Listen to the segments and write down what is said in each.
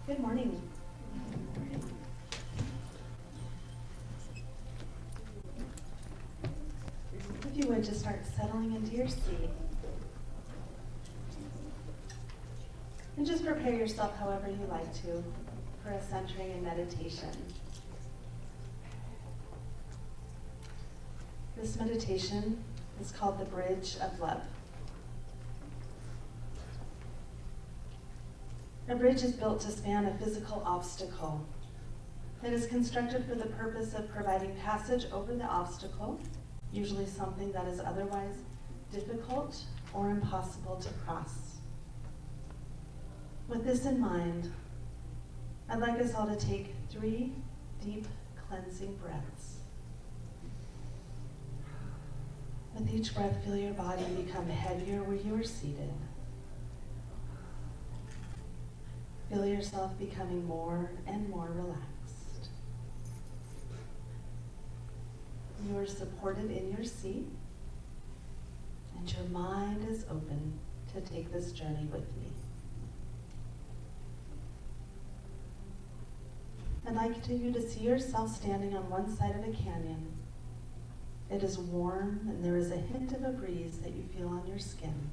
Good morning. If you would just start settling into your seat. And just prepare yourself however you like to for a centering and meditation. This meditation is called the Bridge of Love. A bridge is built to span a physical obstacle. It is constructed for the purpose of providing passage over the obstacle, usually something that is otherwise difficult or impossible to cross. With this in mind, I'd like us all to take 3 deep cleansing breaths. With each breath, feel your body become heavier where you are seated. Feel yourself becoming more and more relaxed. You are supported in your seat, and your mind is open to take this journey with me. I'd like you to see yourself standing on one side of a canyon. It is warm, and there is a hint of a breeze that you feel on your skin.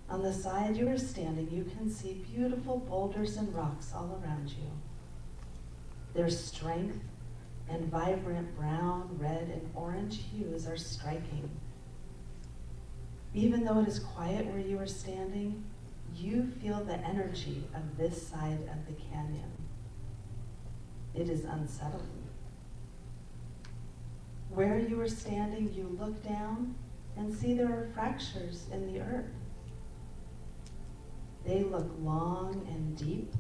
On the side you are standing, you can see beautiful boulders and rocks all around you. Their strength and vibrant brown, red, and orange hues are striking. Even though it is quiet where you are standing, you feel the energy of this side of the canyon. It is unsettling. Where you are standing, you look down and see there are fractures in the earth. They look long and deep,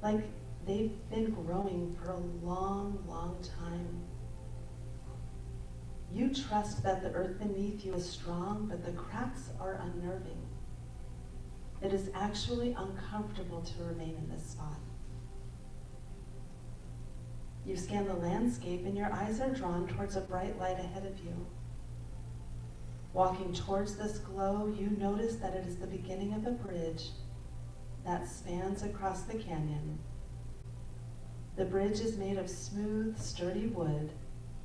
like they've been growing for a long, long time. You trust that the earth beneath you is strong, but the cracks are unnerving. It is actually uncomfortable to remain in this spot. You scan the landscape and your eyes are drawn towards a bright light ahead of you. Walking towards this glow, you notice that it is the beginning of a bridge that spans across the canyon. The bridge is made of smooth, sturdy wood,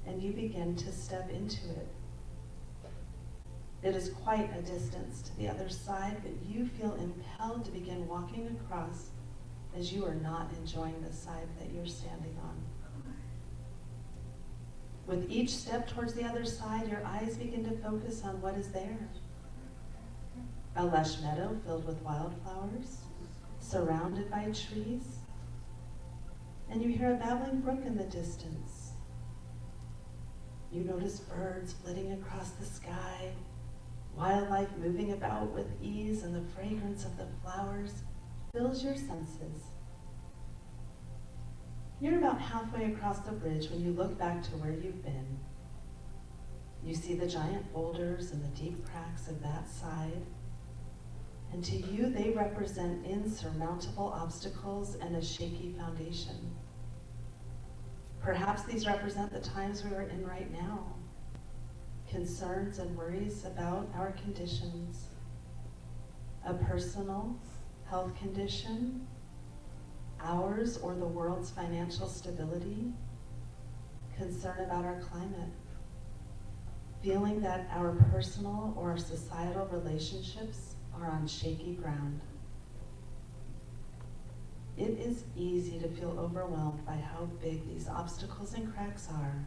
and you begin to step into it. It is quite a distance to the other side, but you feel impelled to begin walking across as you are not enjoying the side that you're standing on. With each step towards the other side, your eyes begin to focus on what is there. A lush meadow filled with wildflowers, surrounded by trees, and you hear a babbling brook in the distance. You notice birds flitting across the sky, wildlife moving about with ease, and the fragrance of the flowers fills your senses. You're about halfway across the bridge when you look back to where you've been. You see the giant boulders and the deep cracks of that side. And to you, they represent insurmountable obstacles and a shaky foundation. Perhaps these represent the times we are in right now. Concerns and worries about our conditions. A personal health condition, ours or the world's financial stability, concern about our climate, feeling that our personal or our societal relationships are on shaky ground. It is easy to feel overwhelmed by how big these obstacles and cracks are,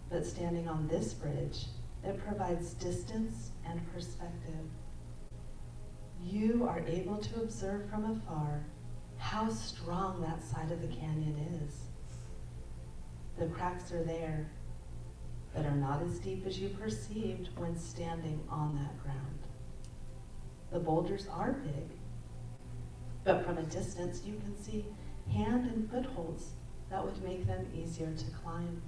but standing on this bridge, it provides distance and perspective. You are able to observe from afar how strong that side of the canyon is. The cracks are there, but are not as deep as you perceived when standing on that ground. The boulders are big, but from a distance you can see hand and footholds that would make them easier to climb.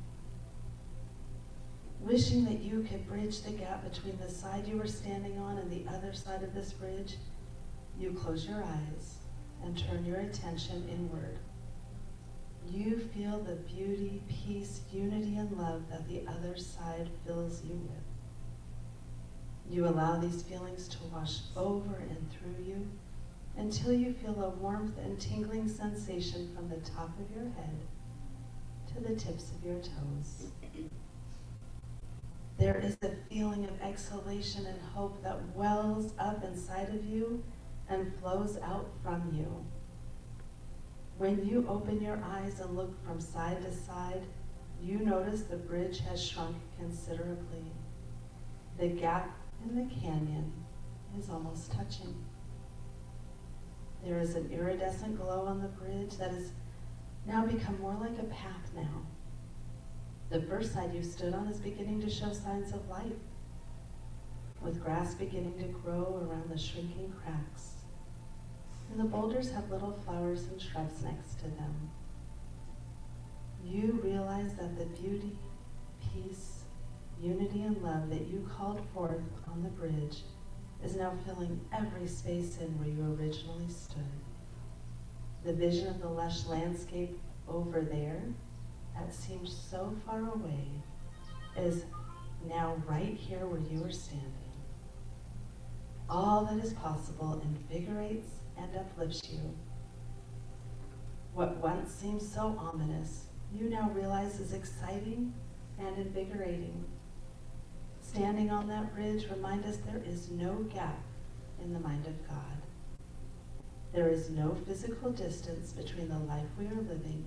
Wishing that you could bridge the gap between the side you were standing on and the other side of this bridge, you close your eyes and turn your attention inward. You feel the beauty, peace, unity, and love that the other side fills you with. You allow these feelings to wash over and through you, until you feel a warmth and tingling sensation from the top of your head to the tips of your toes. There is a feeling of exhalation and hope that wells up inside of you and flows out from you. When you open your eyes and look from side to side, you notice the bridge has shrunk considerably. The gap in the canyon is almost touching. There is an iridescent glow on the bridge that has now become more like a path now. The first side you stood on is beginning to show signs of life, with grass beginning to grow around the shrinking cracks. And the boulders have little flowers and shrubs next to them. You realize that the beauty, peace, unity, and love that you called forth on the bridge is now filling every space in where you originally stood. The vision of the lush landscape over there that seemed so far away is now right here where you are standing. All that is possible invigorates and uplifts you. What once seemed so ominous, you now realize is exciting and invigorating. Standing on that bridge, remind us there is no gap in the mind of God. There is no physical distance between the life we are living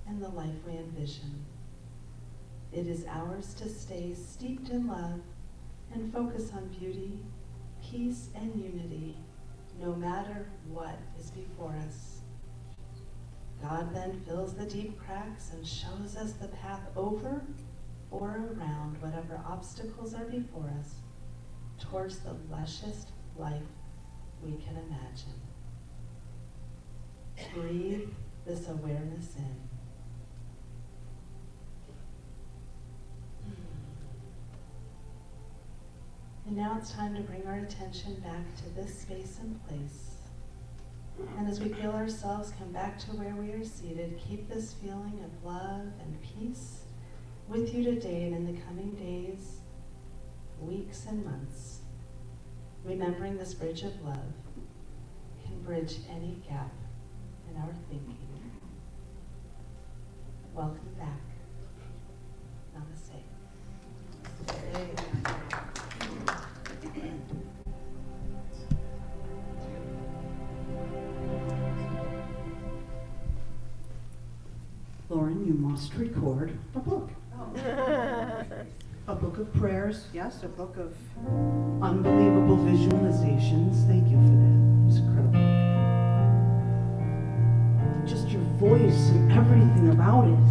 and the life we envision. It is ours to stay steeped in love and focus on beauty, peace, and unity, no matter what is before us. God then fills the deep cracks and shows us the path over or around whatever obstacles are before us towards the lushest life we can imagine. Breathe this awareness in. And now it's time to bring our attention back to this space and place. And as we feel ourselves come back to where we are seated, keep this feeling of love and peace with you today and in the coming days, weeks, and months. Remembering this bridge of love can bridge any gap in our thinking. Welcome back. Namaste. Lauren, you must record a book. A book of prayers. Yes, a book of... Unbelievable visualizations. Thank you for that. It was incredible. Just your voice and everything about it.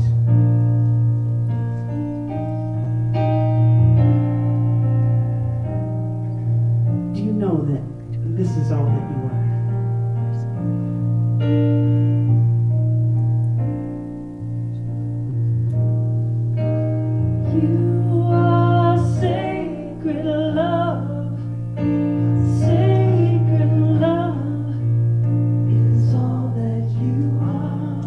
Do you know that this is all that you are? You are sacred love. Sacred love is all that you are.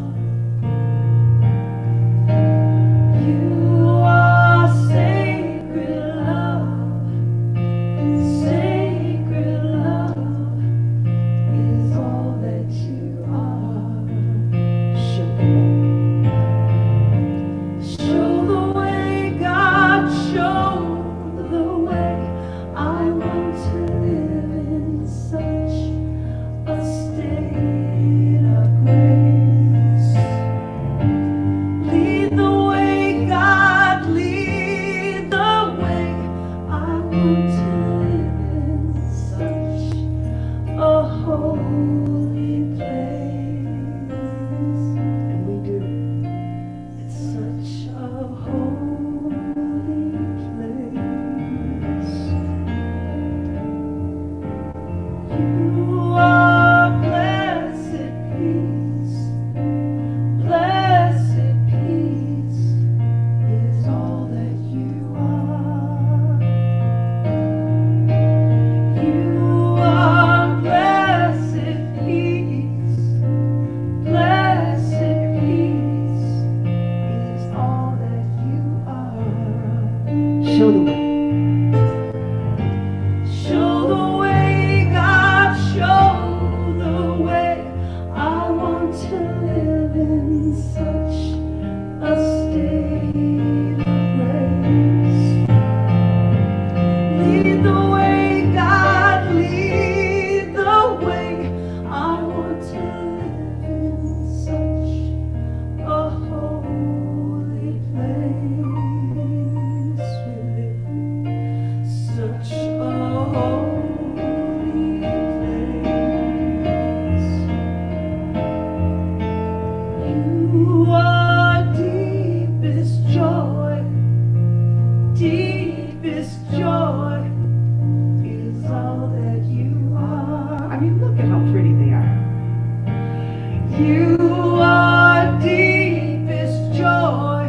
You are deepest joy,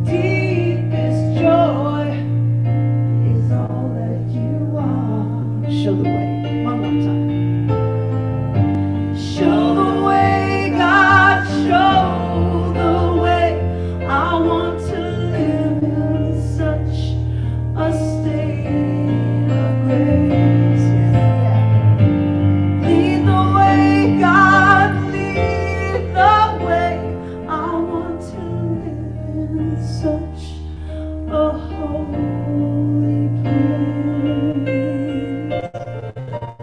deepest joy is all that you are. Show the way. One more time. Show the way, God, show the way. I want to live in such a state of grace. Lead the way, God, lead the way. I want to live in such a holy place.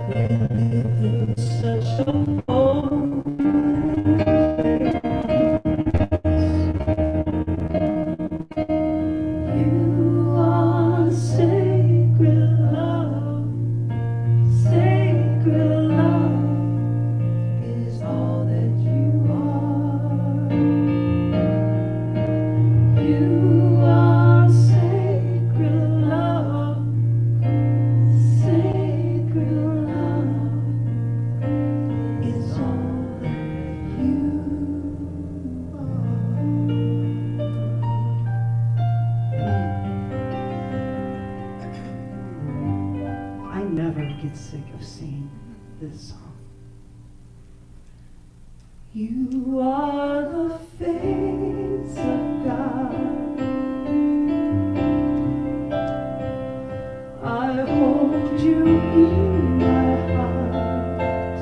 Live in such a holy place. You are sacred love. Sacred love is all that you are. You are sacred love. Sacred love is all that you I never get sick of singing this song. You are the face of God. I hold you in my heart.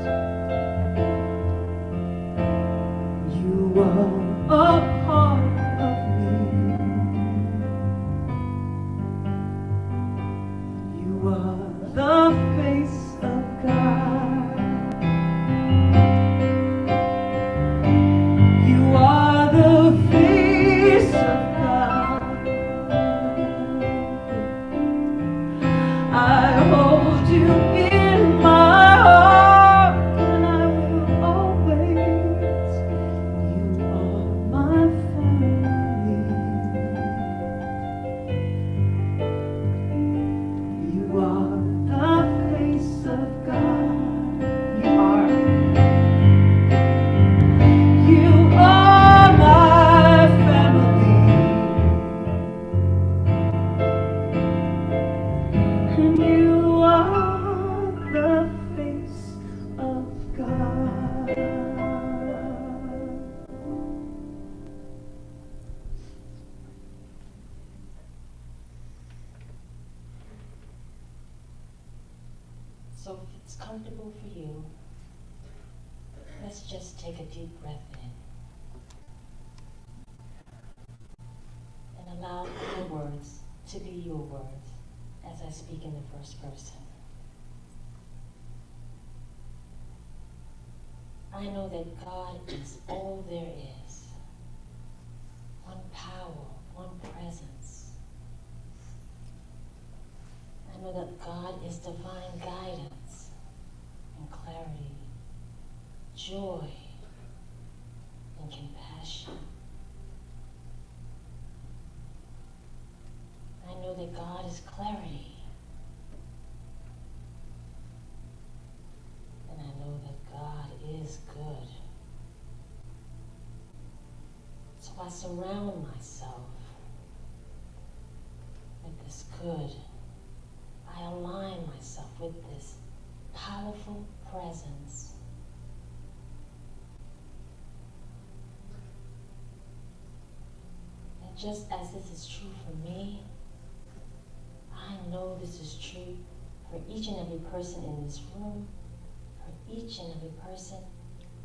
You are a part of me. You are the face of God. You are the face of God. I hold you in my heart, and I will always. You are my family. You are the face of God. You are. You are my family, and you are the face of God. So if it's comfortable for you, let's just take a deep breath in and allow your words to be your words as I speak in the first person. I know that God is all there is. One power, one presence. I know that God is divine guidance and clarity, joy and compassion. I know that God is clarity. And I know that God is good. So I surround myself with this good. I align myself with this powerful presence. And just as this is true for me, I know this is true for each and every person in this room, for each and every person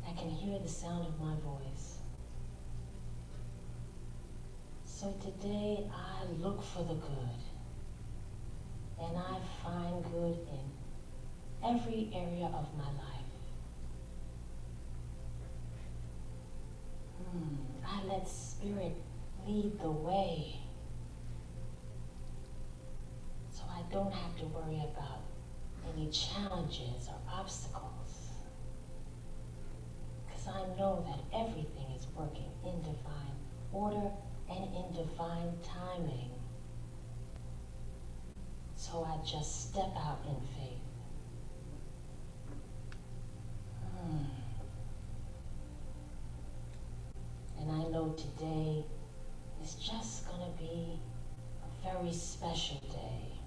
that can hear the sound of my voice. So today I look for the good, and I find good in every area of my life. I let Spirit lead the way, so I don't have to worry about any challenges or obstacles, because I know that everything is working in divine order and in divine timing. So I just step out in faith. know today is just going to be a very special day.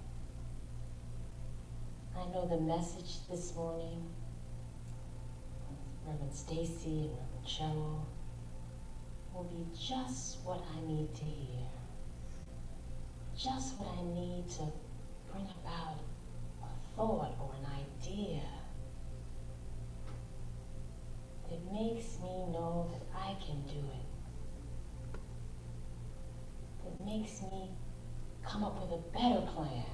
I know the message this morning from Reverend Stacy and Reverend Cheryl will be just what I need to hear. Just what I need to bring about a thought or an idea that makes me know that I can do it. That makes me come up with a better plan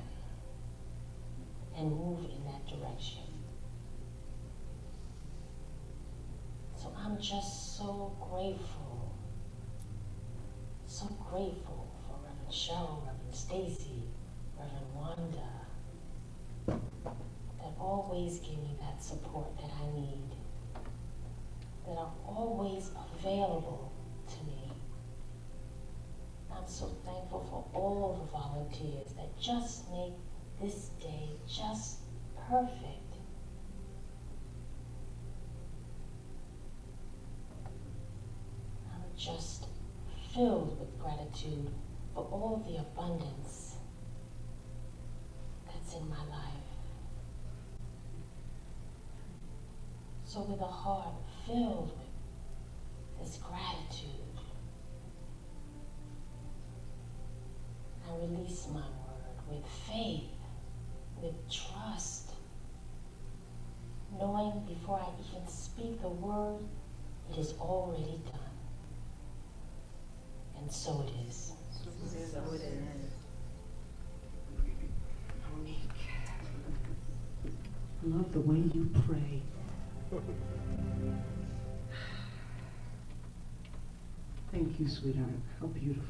and move in that direction. So I'm just so grateful for Reverend Cheryl, Reverend Stacy, Reverend Wanda, that always give me that support that I need, that are always available to me. I'm so thankful for all the volunteers that just make this day just perfect. I'm just filled with gratitude for all the abundance that's in my life. So with a heart filled with this gratitude, I release my word with faith, with trust, knowing before I even speak the word, it is already done. And so it is. So it is. I love the way you pray. Thank you, sweetheart. How beautiful.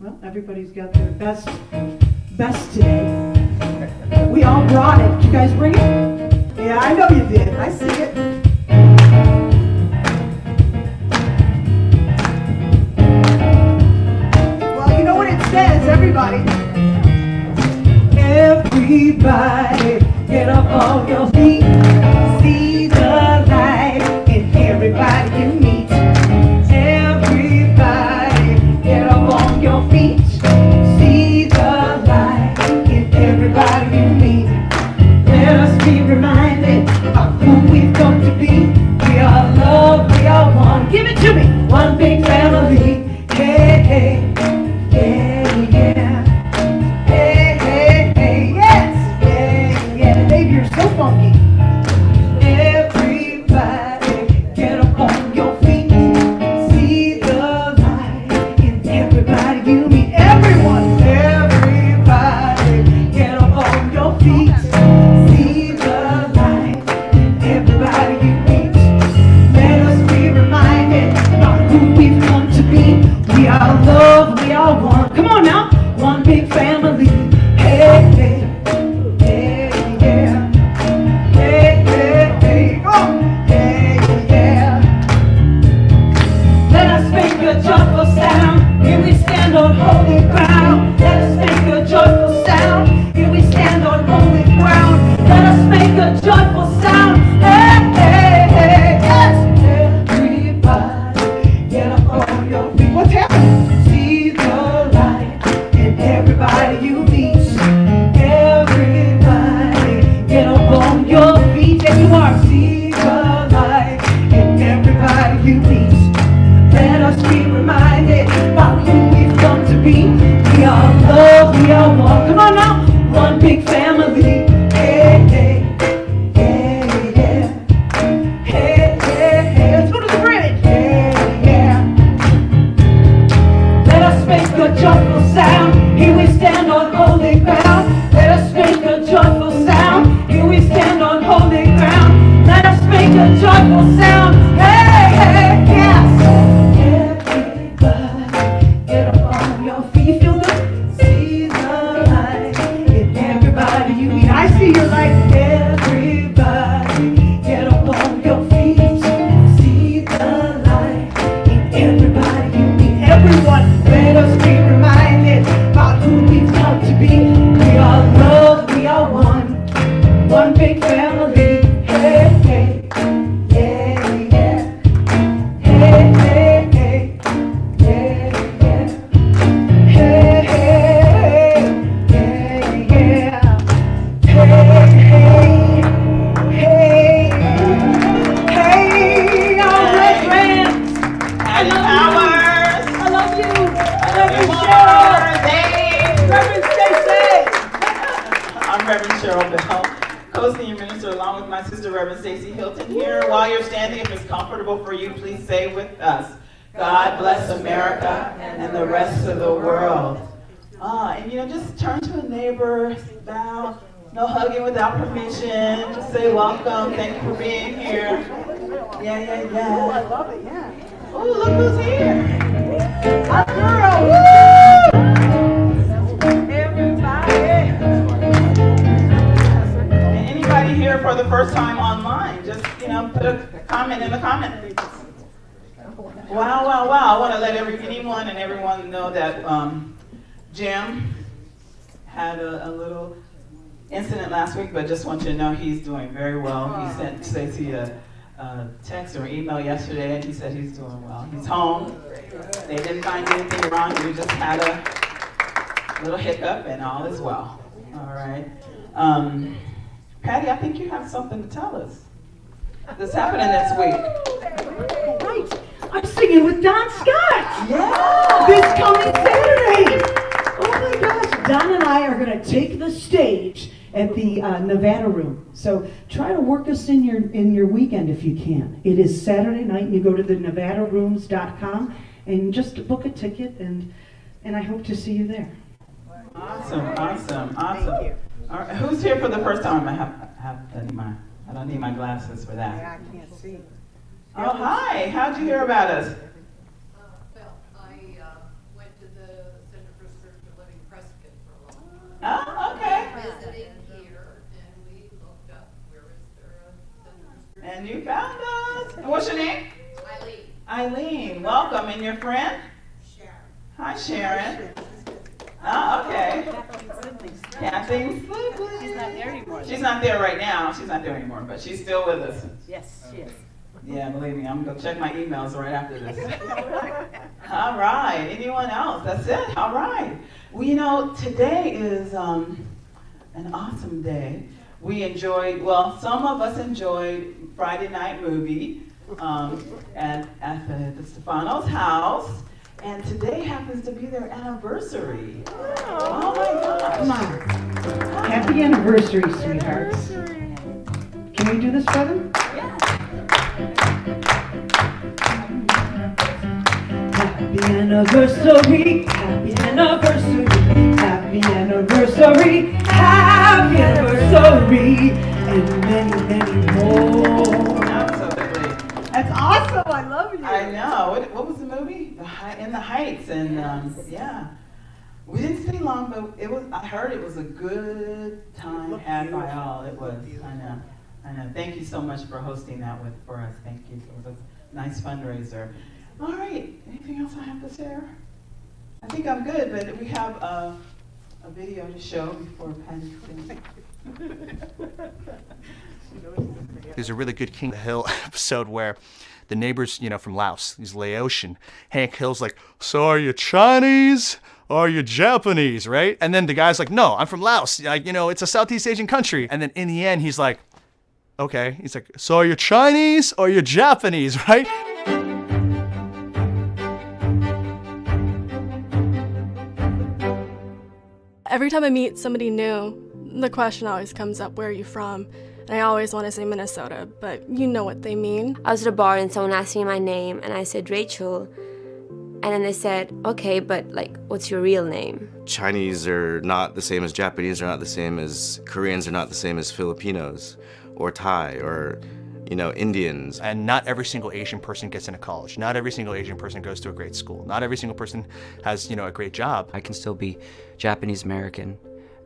Well, everybody's got their best today. We all brought it. Did you guys bring it? Yeah, I know you did. I see it. Well, you know what it says, everybody. Everybody, get up on your feet. See the light in everybody you meet. Everybody, get up on your feet. See the light in everybody you meet. Let us be reminded of who we've come to be. We are love, we are one. Give it to me. One big family. Hey, hey, yeah, yeah. Hey, hey, hey, yes, yeah, yeah. Baby, you're so funky. Everybody, get up on your feet. See the light in everybody you meet. Everyone, everybody, get up on your feet. See the light in everybody you meet. Let us be reminded of who we've come to be. We are love, we are one. Come on now, one big family. Hey, hey, hey, yeah. Hey, hey, hey, oh, hey, yeah. Let us make a joyful sound. Here we stand on holy ground. Let us make a joyful sound. Here we stand on holy ground. Let us make a joyful sound. Hey, hey, hey, yes. Everybody, get up on your feet. What's happening? See the light in everybody you meet. Everybody, get up on your feet. There you are. See the light in everybody you meet. Let us be reminded about who we've come to be. We are love, we are one. Come on now, one big family. Hey, hey, hey, yeah. Hey, hey, hey. Let's go to the bridge. Hey, yeah. Let us make a joyful sound. Here we stand on holy ground. Let us make a joyful sound. Here we stand on holy ground. Let us make a joyful sound. Hey, hey, yes. Everybody, get up on your feet. Feel good? See the light in everybody you meet. I see your light. Everybody, get up on your feet. See the light in everybody you meet. Everyone, let us be reminded about who we've come to be. We are love, we are one. One big family. Hey, hey. Senior Minister, along with my sister, Reverend Stacy Hilton here. While you're standing, if it's comfortable for you, please say with us, God bless America and the rest of the world. And just turn to a neighbor, bow, no hugging without permission, just say welcome, thank you for being here. Yeah. Oh, I love it, yeah. Oh, look who's here. Our girl, woo! And anybody here for the first time online, just, put a comment in the comment. Wow. I want to let anyone and everyone know that Jim had a little incident last week, but just want you to know he's doing very well. He sent Stacey a text or email yesterday, and he said he's doing well. He's home. They didn't find anything wrong. We just had a little hiccup, and all is well. All right. Patty, I think you have something to tell us. That's happening this week. Right. I'm singing with Don Scott. Yeah. This coming Saturday. Oh my gosh. Don and I are going to take the stage at the Nevada Room. So try to work us in your weekend if you can. It is Saturday night, and you go to the nevadarooms.com and just book a ticket, and I hope to see you there. Awesome. Thank you. All right. Who's here for the first time? I don't need my glasses for that. Yeah, I can't see. Oh, hi. How'd you hear about us? Well, I went to the Center for Spiritual Living Prescott for a long time. Oh, okay. Visiting here, and we looked up where is there a Center for Spiritual And you found us. And what's your name? Eileen. Eileen. Welcome. And your friend? Sharon. Hi, Sharon. Oh, okay. Kathleen Slipper. She's not there anymore. She's not there right now. She's not there anymore, but she's still with us. Yes, she is. Yeah, believe me, I'm going to check my emails right after this. All right. Anyone else? That's it. All right. Well, today is an awesome day. We enjoyed, some of us enjoyed Friday night movie at the Stefano's house. And today happens to be their anniversary. Oh my gosh. Come on. Happy anniversary, sweethearts. Can we do this for them? Happy anniversary, happy anniversary, happy anniversary, happy anniversary, and many, many more. Absolutely. That's awesome. I love you. I know. What was the movie? In the Heights. And yeah. We didn't stay long, but I heard it was a good time had by all. It was. I know. Thank you so much for hosting that for us. Thank you. It was a nice fundraiser. All right. Anything else I have to share? I think I'm good, but we have a video to show before Patty sings. There's a really good King of the Hill episode where the neighbors, from Laos, he's Laotian. Hank Hill's like, so are you Chinese or are you Japanese, right? And then the guy's like, no, I'm from Laos. It's a Southeast Asian country. And then in the end, he's like, okay. He's like, so are you Chinese or are you Japanese, right? Every time I meet somebody new, the question always comes up, where are you from? And I always want to say Minnesota, but you know what they mean. I was at a bar and someone asked me my name and I said Rachel. And then they said, okay, but what's your real name? Chinese are not the same as Japanese, are not the same as Koreans, are not the same as Filipinos or Thai or Indians. And not every single Asian person gets into college. Not every single Asian person goes to a great school. Not every single person has, a great job. I can still be Japanese American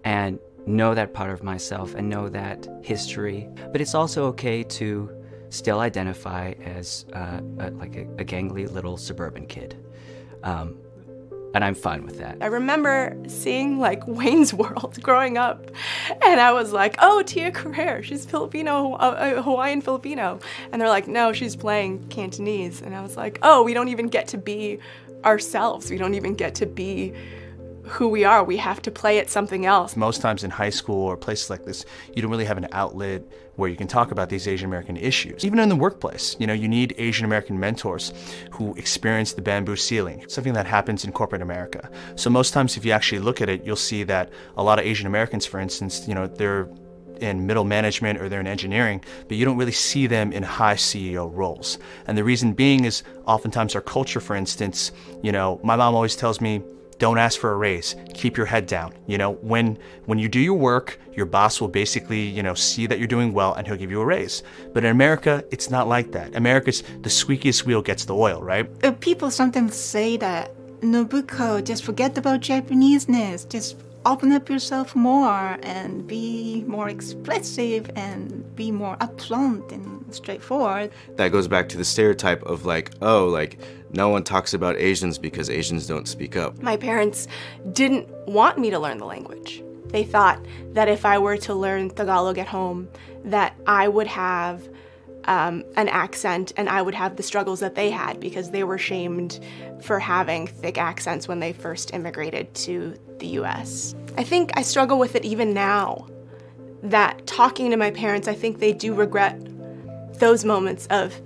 and know that part of myself and know that history. But it's also okay to still identify as a gangly little suburban kid. And I'm fine with that. I remember seeing Wayne's World growing up, and I was like, oh, Tia Carrere, she's Filipino, Hawaiian Filipino. And they're like, no, she's playing Cantonese. And I was like, oh, we don't even get to be ourselves. We don't even get to be who we are. We have to play at something else. Most times in high school or places like this, you don't really have an outlet where you can talk about these Asian American issues. Even in the workplace, you need Asian American mentors who experience the bamboo ceiling, something that happens in corporate America. So most times if you actually look at it, you'll see that a lot of Asian Americans, for instance, they're in middle management or they're in engineering, but you don't really see them in high CEO roles. And the reason being is oftentimes our culture, for instance, my mom always tells me, don't ask for a raise, keep your head down. When you do your work, your boss will basically, see that you're doing well and he'll give you a raise. But in America, it's not like that. America's the squeakiest wheel gets the oil, right? People sometimes say that, Nobuko, just forget about Japaneseness, just open up yourself more and be more expressive and be more upfront and straightforward. That goes back to the stereotype of no one talks about Asians because Asians don't speak up. My parents didn't want me to learn the language. They thought that if I were to learn Tagalog at home, that I would have an accent and I would have the struggles that they had because they were shamed for having thick accents when they first immigrated to the US. I think I struggle with it even now, that talking to my parents, I think they do regret those moments of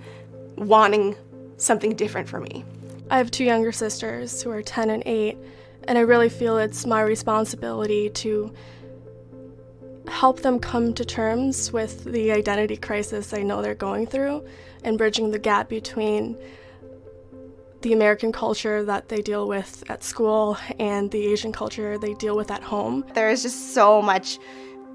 wanting something different for me. I have two younger sisters who are 10 and 8, and I really feel it's my responsibility to help them come to terms with the identity crisis I know they're going through and bridging the gap between the American culture that they deal with at school and the Asian culture they deal with at home. There is just so much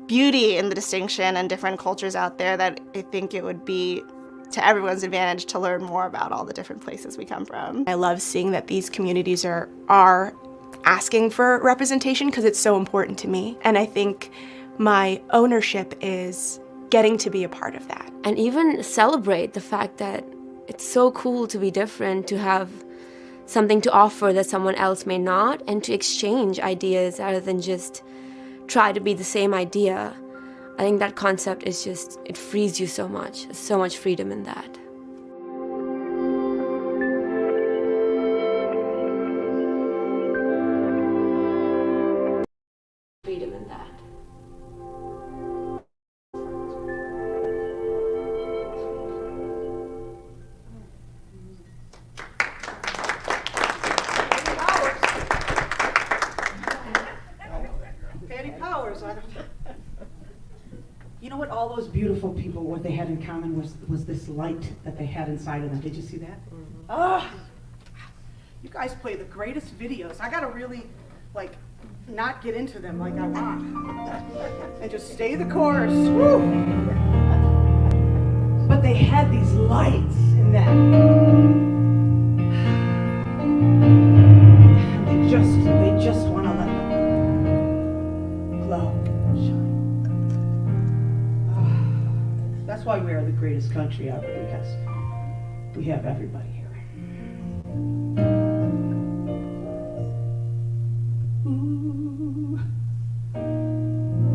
beauty in the distinction and different cultures out there that I think it would be to everyone's advantage to learn more about all the different places we come from. I love seeing that these communities are asking for representation because it's so important to me. And I think my ownership is getting to be a part of that. And even celebrate the fact that it's so cool to be different, to have something to offer that someone else may not, and to exchange ideas rather than just try to be the same idea. I think that concept is just, it frees you so much. There's so much freedom in that. Freedom in that. You know what all those beautiful people, what they had in common was this light that they had inside of them. Did you see that? You guys play the greatest videos. I gotta really, not get into them like I want. And just stay the course. Woo! But they had these lights in them. They just want to let them glow. That's why we are the greatest country ever, because we have everybody here. Ooh,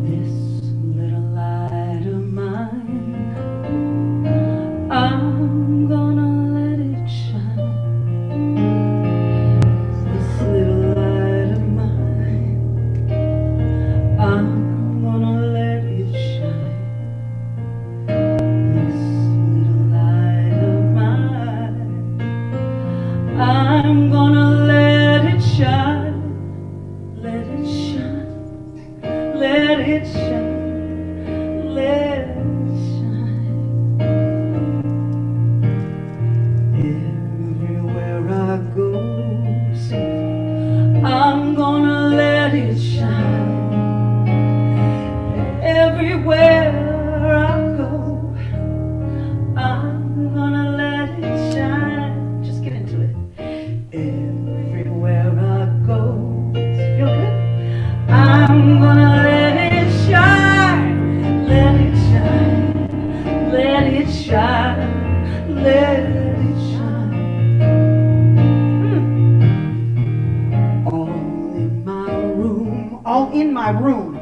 this little light of mine, I'm gonna let it shine. This little light of mine, I'm gonna let it shine. I'm gonna let it shine, let it shine, let it shine, let it shine. Everywhere I go, see, I'm gonna let it shine. Everywhere I go, I'm gonna let it shine. Just get into it. Everywhere I go, does it feel good? I'm gonna let it shine, let it shine, let it shine, let it shine. All in my room, all in my room,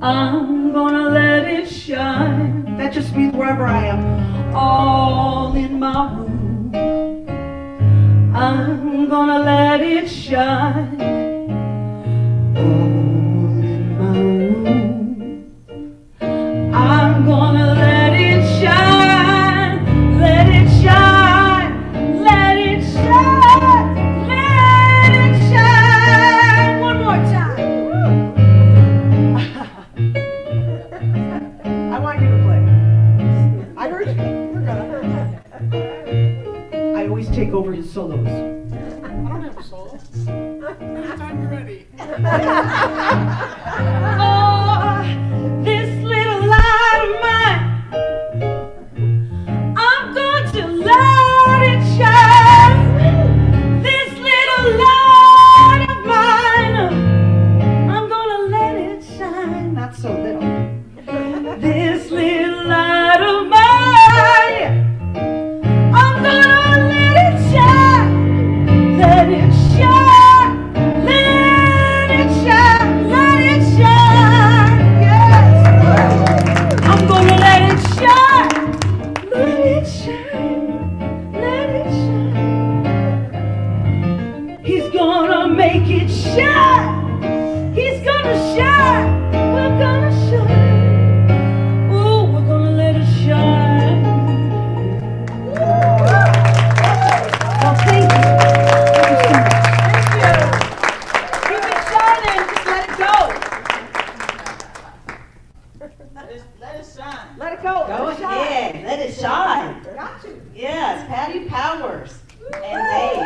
I'm gonna let it shine. That just means wherever I am, all in my room, I'm gonna let it shine. All in my room, I'm gonna let it shine, let it shine, let it shine, let it shine. One more time. take over his solos. I don't have a solo. Anytime you're ready. Oh, this little light of mine, I'm going to let it shine. This little light of mine, I'm gonna let it shine. Not so little. This little light of mine, I'm gonna let it shine. Let it shine. Let it shine. Let it shine. Yes. I'm gonna let it shine. Let it shine. Let it shine. He's gonna make it shine. He's gonna shine. We're gonna shine. Ooh, we're gonna let it shine. Well, thank you. Thank you so much. Keep it shining. Just let it go. Let it shine. Let it go. Go Let it shine. ahead, let it shine. Got you. Yes, Patty Powers and Dave.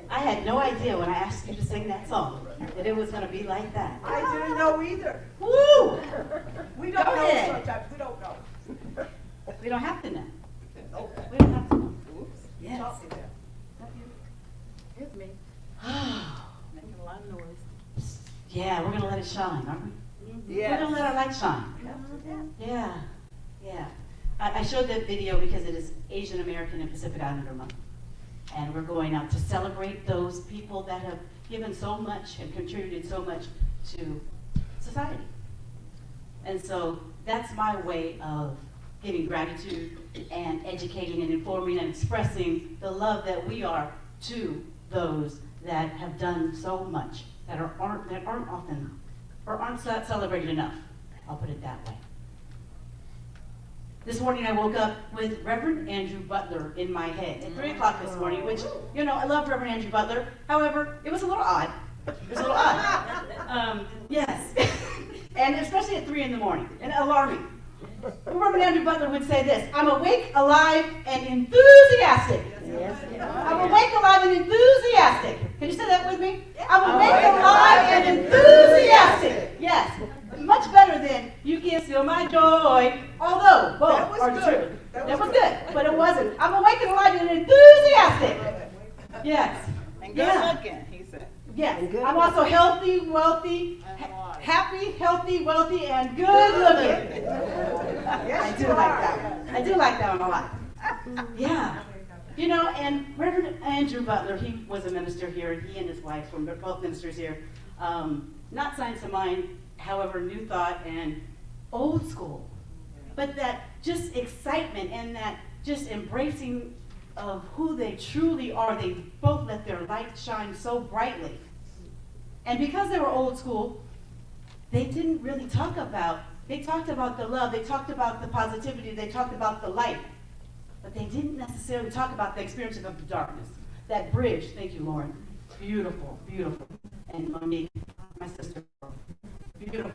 I had no idea when I asked you to sing that song that it was going to be like that. I didn't know either. Woo! We don't Go know ahead. sometimes. We don't know. We don't have to know. We don't have to know. Yes. Talk to them. It's me. Making a lot of noise. Yeah, we're going to let it shine, aren't we? Yes. We're going to let our light shine. Yeah, yeah. I showed that video because it is Asian American and Pacific Islander Month. And we're going out to celebrate those people that have given so much and contributed so much to society. And so that's my way of giving gratitude and educating and informing and expressing the love that we are to those that have done so much, that aren't often or aren't celebrated enough. I'll put it that way. This morning I woke up with Reverend Andrew Butler in my head at 3 o'clock this morning, which, you know, I love Reverend Andrew Butler. However, it was a little odd. It was a little odd. Yes. And especially at 3 in the morning, and alarming. Reverend Andrew Butler would say this: I'm awake, alive, and enthusiastic. Yes. I'm awake, alive, and enthusiastic. Can you say that with me? I'm awake, alive, and enthusiastic. Yes. Much better than you can't steal my joy. Although both are true. That was good, but it wasn't. I'm awake and alive and enthusiastic. Yes. And good looking, he said. Yes. I'm also healthy, wealthy, happy, healthy, wealthy, and good looking. I do like that one. I do like that one a lot. Yeah. You know, and Reverend Andrew Butler, he was a minister here, and he and his wife were both ministers here. Not Science of Mind, however, New Thought and old school. But that just excitement and that just embracing of who they truly are, they both let their light shine so brightly. And because they were old school, they didn't really talk about, they talked about the love, they talked about the positivity, they talked about the light. But they didn't necessarily talk about the experience of the darkness. That bridge, thank you, Lauren. Beautiful, beautiful. And Monique, my sister, beautiful.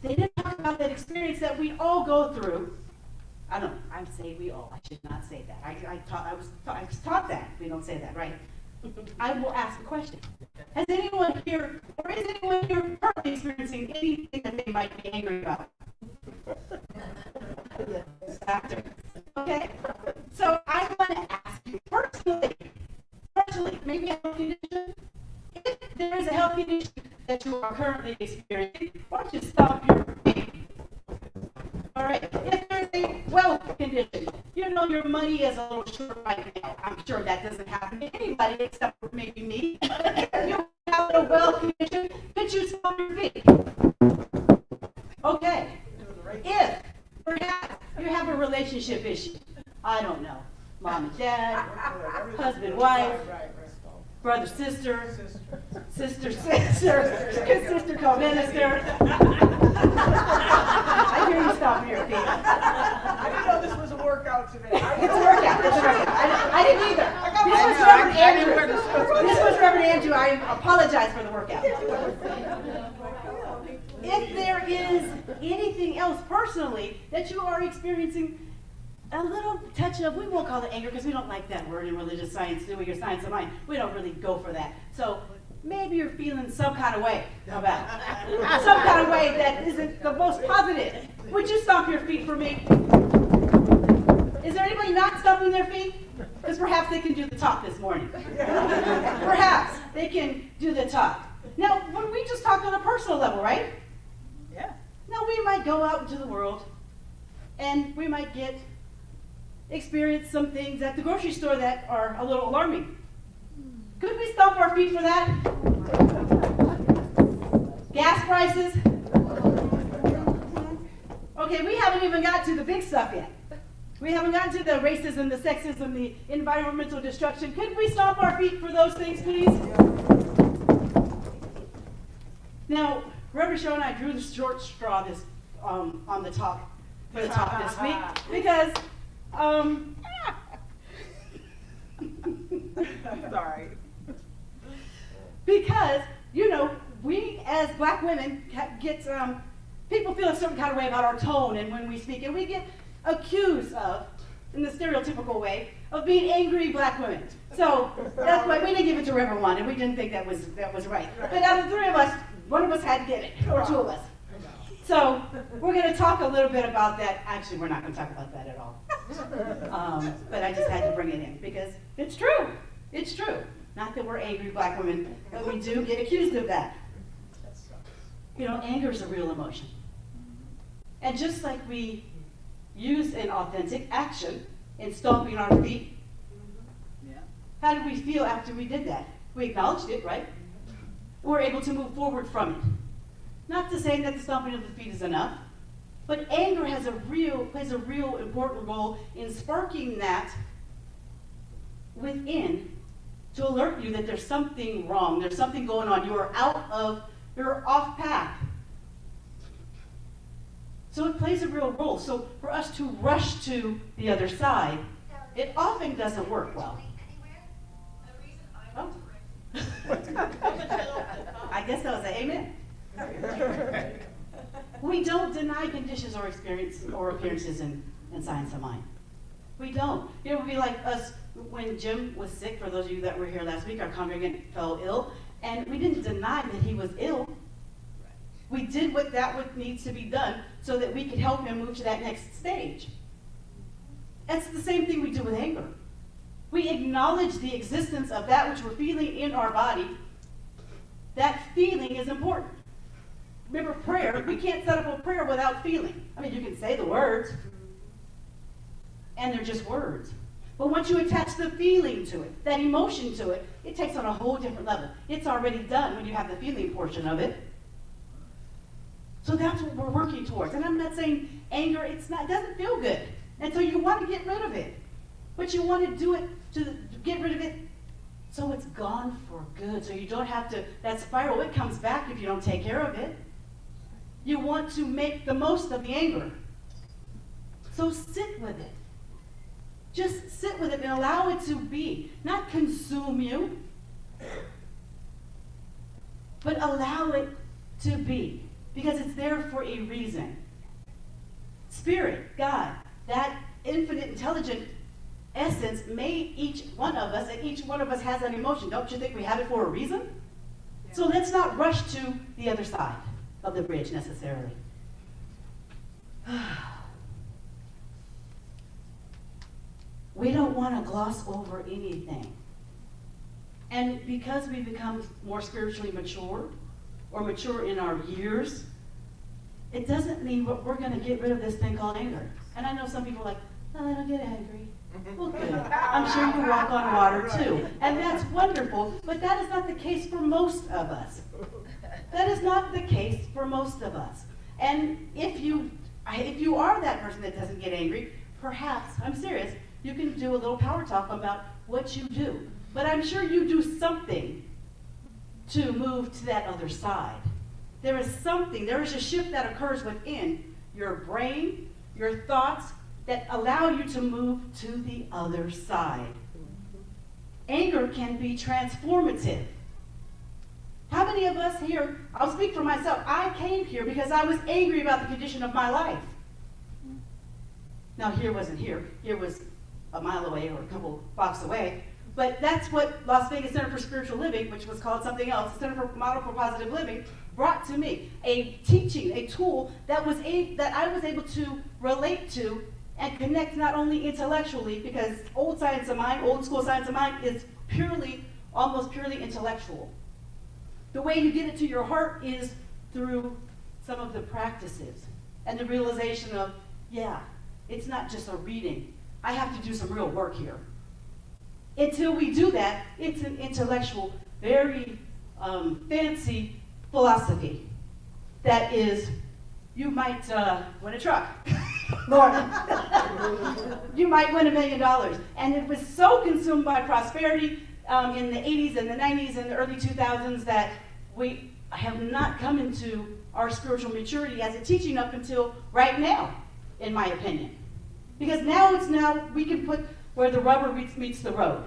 They didn't talk about that experience that we all go through. I say we all. I should not say that. I was taught that. We don't say that, right? I will ask a question. Has anyone here, or is anyone here currently experiencing anything that they might be angry about? Okay? So I want to ask you personally, maybe a health condition. If there is a health condition that you are currently experiencing, why don't you stop your feet? All right. If there's a wealth condition, you know your money is a little short right now. I'm sure that doesn't happen to anybody except for maybe me. If you have a wealth condition, could you stop your feet? Okay. If perhaps you have a relationship issue, I don't know, mom and dad, husband, wife, brother, sister, sister, co-minister. I hear you stomping your feet. I didn't know this was a workout today. It's a workout. I didn't either. This was Reverend Andrew. This was Reverend Andrew. I apologize for the workout. If there is anything else personally that you are experiencing a little touch of, we won't call it anger because we don't like that word in religious science, doing your science of mind. We don't really go for that. So maybe you're feeling some kind of way about it. Some kind of way that isn't the most positive. Would you stomp your feet for me? Is there anybody not stomping their feet? Because perhaps they can do the talk this morning. Perhaps they can do the talk. Now, when we just talk on a personal level, right? Yeah. Now, we might go out into the world and we might experience some things at the grocery store that are a little alarming. Could we stomp our feet for that? Gas prices? Okay, we haven't even got to the big stuff yet. We haven't gotten to the racism, the sexism, the environmental destruction. Could we stomp our feet for those things, please? Now, Reverend Shaw and I drew the short straw this on the talk for the talk this week because Sorry. Because, you know, we as black women get people feel a certain kind of way about our tone and when we speak, and we get accused of, in the stereotypical way, of being angry black women. So that's why we didn't give it to Reverend One, and we didn't think that was right. But out of the three of us, one of us had to get it, or two of us. So we're going to talk a little bit about that. Actually, we're not going to talk about that at all. But I just had to bring it in because it's true. It's true. Not that we're angry black women, but we do get accused of that. You know, anger is a real emotion. And just like we use an authentic action in stomping our feet, how did we feel after we did that? We acknowledged it, right? We're able to move forward from it. Not to say that the stomping of the feet is enough, but anger plays a real important role in sparking that within to alert you that there's something wrong, there's something going on, you're off path. So it plays a real role. So for us to rush to the other side, it often doesn't work well. Oh. I guess that was an amen. We don't deny conditions or appearances in science of mind. We don't. It would be like us when Jim was sick. For those of you that were here last week, our congregant fell ill, and we didn't deny that he was ill. We did what needs to be done so that we could help him move to that next stage. That's the same thing we do with anger. We acknowledge the existence of that which we're feeling in our body. That feeling is important. Remember, prayer, we can't set up a prayer without feeling. I mean, you can say the words, and they're just words. But once you attach the feeling to it, that emotion to it, it takes on a whole different level. It's already done when you have the feeling portion of it. So that's what we're working towards. And I'm not saying anger, it doesn't feel good. And so you want to get rid of it. But you want to do it to get rid of it so it's gone for good. So you don't have to, that spiral, it comes back if you don't take care of it. You want to make the most of the anger. So sit with it. Just sit with it and allow it to be. Not consume you, but allow it to be. Because it's there for a reason. Spirit, God, that infinite intelligent essence made each one of us, and each one of us has an emotion. Don't you think we have it for a reason? Yeah. So let's not rush to the other side of the bridge necessarily. We don't want to gloss over anything. And because we become more spiritually mature, or mature in our years, it doesn't mean we're going to get rid of this thing called anger. And I know some people are like, oh, I don't get angry. Well, good. I'm sure you walk on water too. And that's wonderful, but that is not the case for most of us. That is not the case for most of us. And if you are that person that doesn't get angry, perhaps, I'm serious, you can do a little power talk about what you do. But I'm sure you do something to move to that other side. There is a shift that occurs within your brain, your thoughts, that allow you to move to the other side. Anger can be transformative. How many of us here, I'll speak for myself, I came here because I was angry about the condition of my life. Now here wasn't here. Here was a mile away or a couple blocks away. But that's what Las Vegas Center for Spiritual Living, which was called something else, the Center for Model for Positive Living, brought to me. A teaching, a tool that I was able to relate to and connect not only intellectually, because old school science of mind is almost purely intellectual. The way you get it to your heart is through some of the practices and the realization of, yeah, it's not just a reading. I have to do some real work here. Until we do that, it's an intellectual, very fancy philosophy that is, you might win a truck. Lord, you might win $1 million. And it was so consumed by prosperity in the 80s and the 90s and the early 2000s that we have not come into our spiritual maturity as a teaching up until right now, in my opinion. Because now we can put where the rubber meets the road.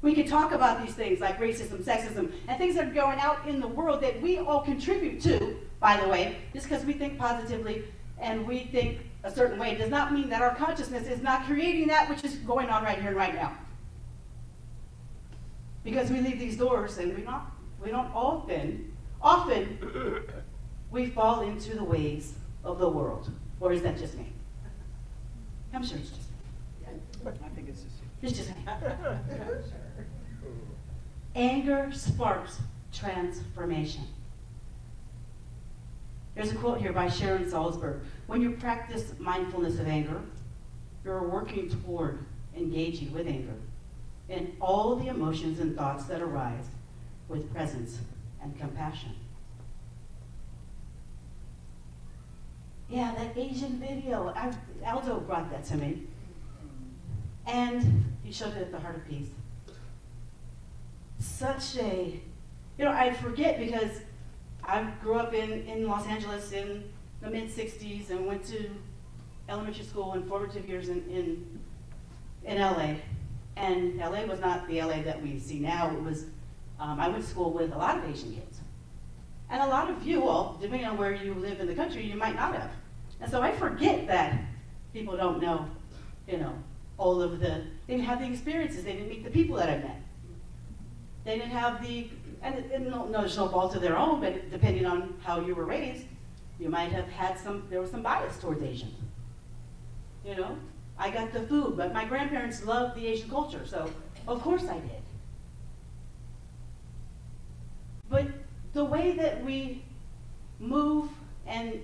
We can talk about these things like racism, sexism, and things that are going out in the world that we all contribute to, by the way. Just because we think positively and we think a certain way does not mean that our consciousness is not creating that which is going on right here and right now. Because we leave these doors and we don't often we fall into the ways of the world. Or is that just me? I'm sure it's just me. I think it's just you. It's just me. Anger sparks transformation. There's a quote here by Sharon Salzberg. When you practice mindfulness of anger, you're working toward engaging with anger and all the emotions and thoughts that arise with presence and compassion. Yeah, that Asian video, Aldo brought that to me. And he showed it at the Heart of Peace. I forget because I grew up in Los Angeles in the mid-'60s and went to elementary school and formative years in LA. And LA was not the LA that we see now. It was, I went to school with a lot of Asian kids. And a lot of you all, depending on where you live in the country, you might not have. And so I forget that people don't know, all of they didn't have the experiences, they didn't meet the people that I met. They didn't have there's no fault of their own, but depending on how you were raised, you might have had there was some bias towards Asians. I got the food, but my grandparents loved the Asian culture, so of course I did. But the way that we move and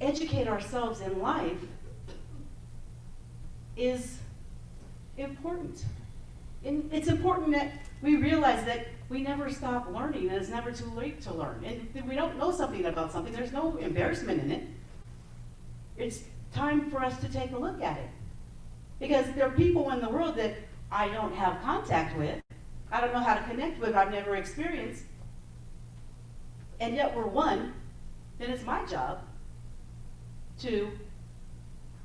educate ourselves in life is important. And it's important that we realize that we never stop learning and it's never too late to learn. And if we don't know something about something, there's no embarrassment in it. It's time for us to take a look at it. Because there are people in the world that I don't have contact with, I don't know how to connect with, I've never experienced, and yet we're one, then it's my job to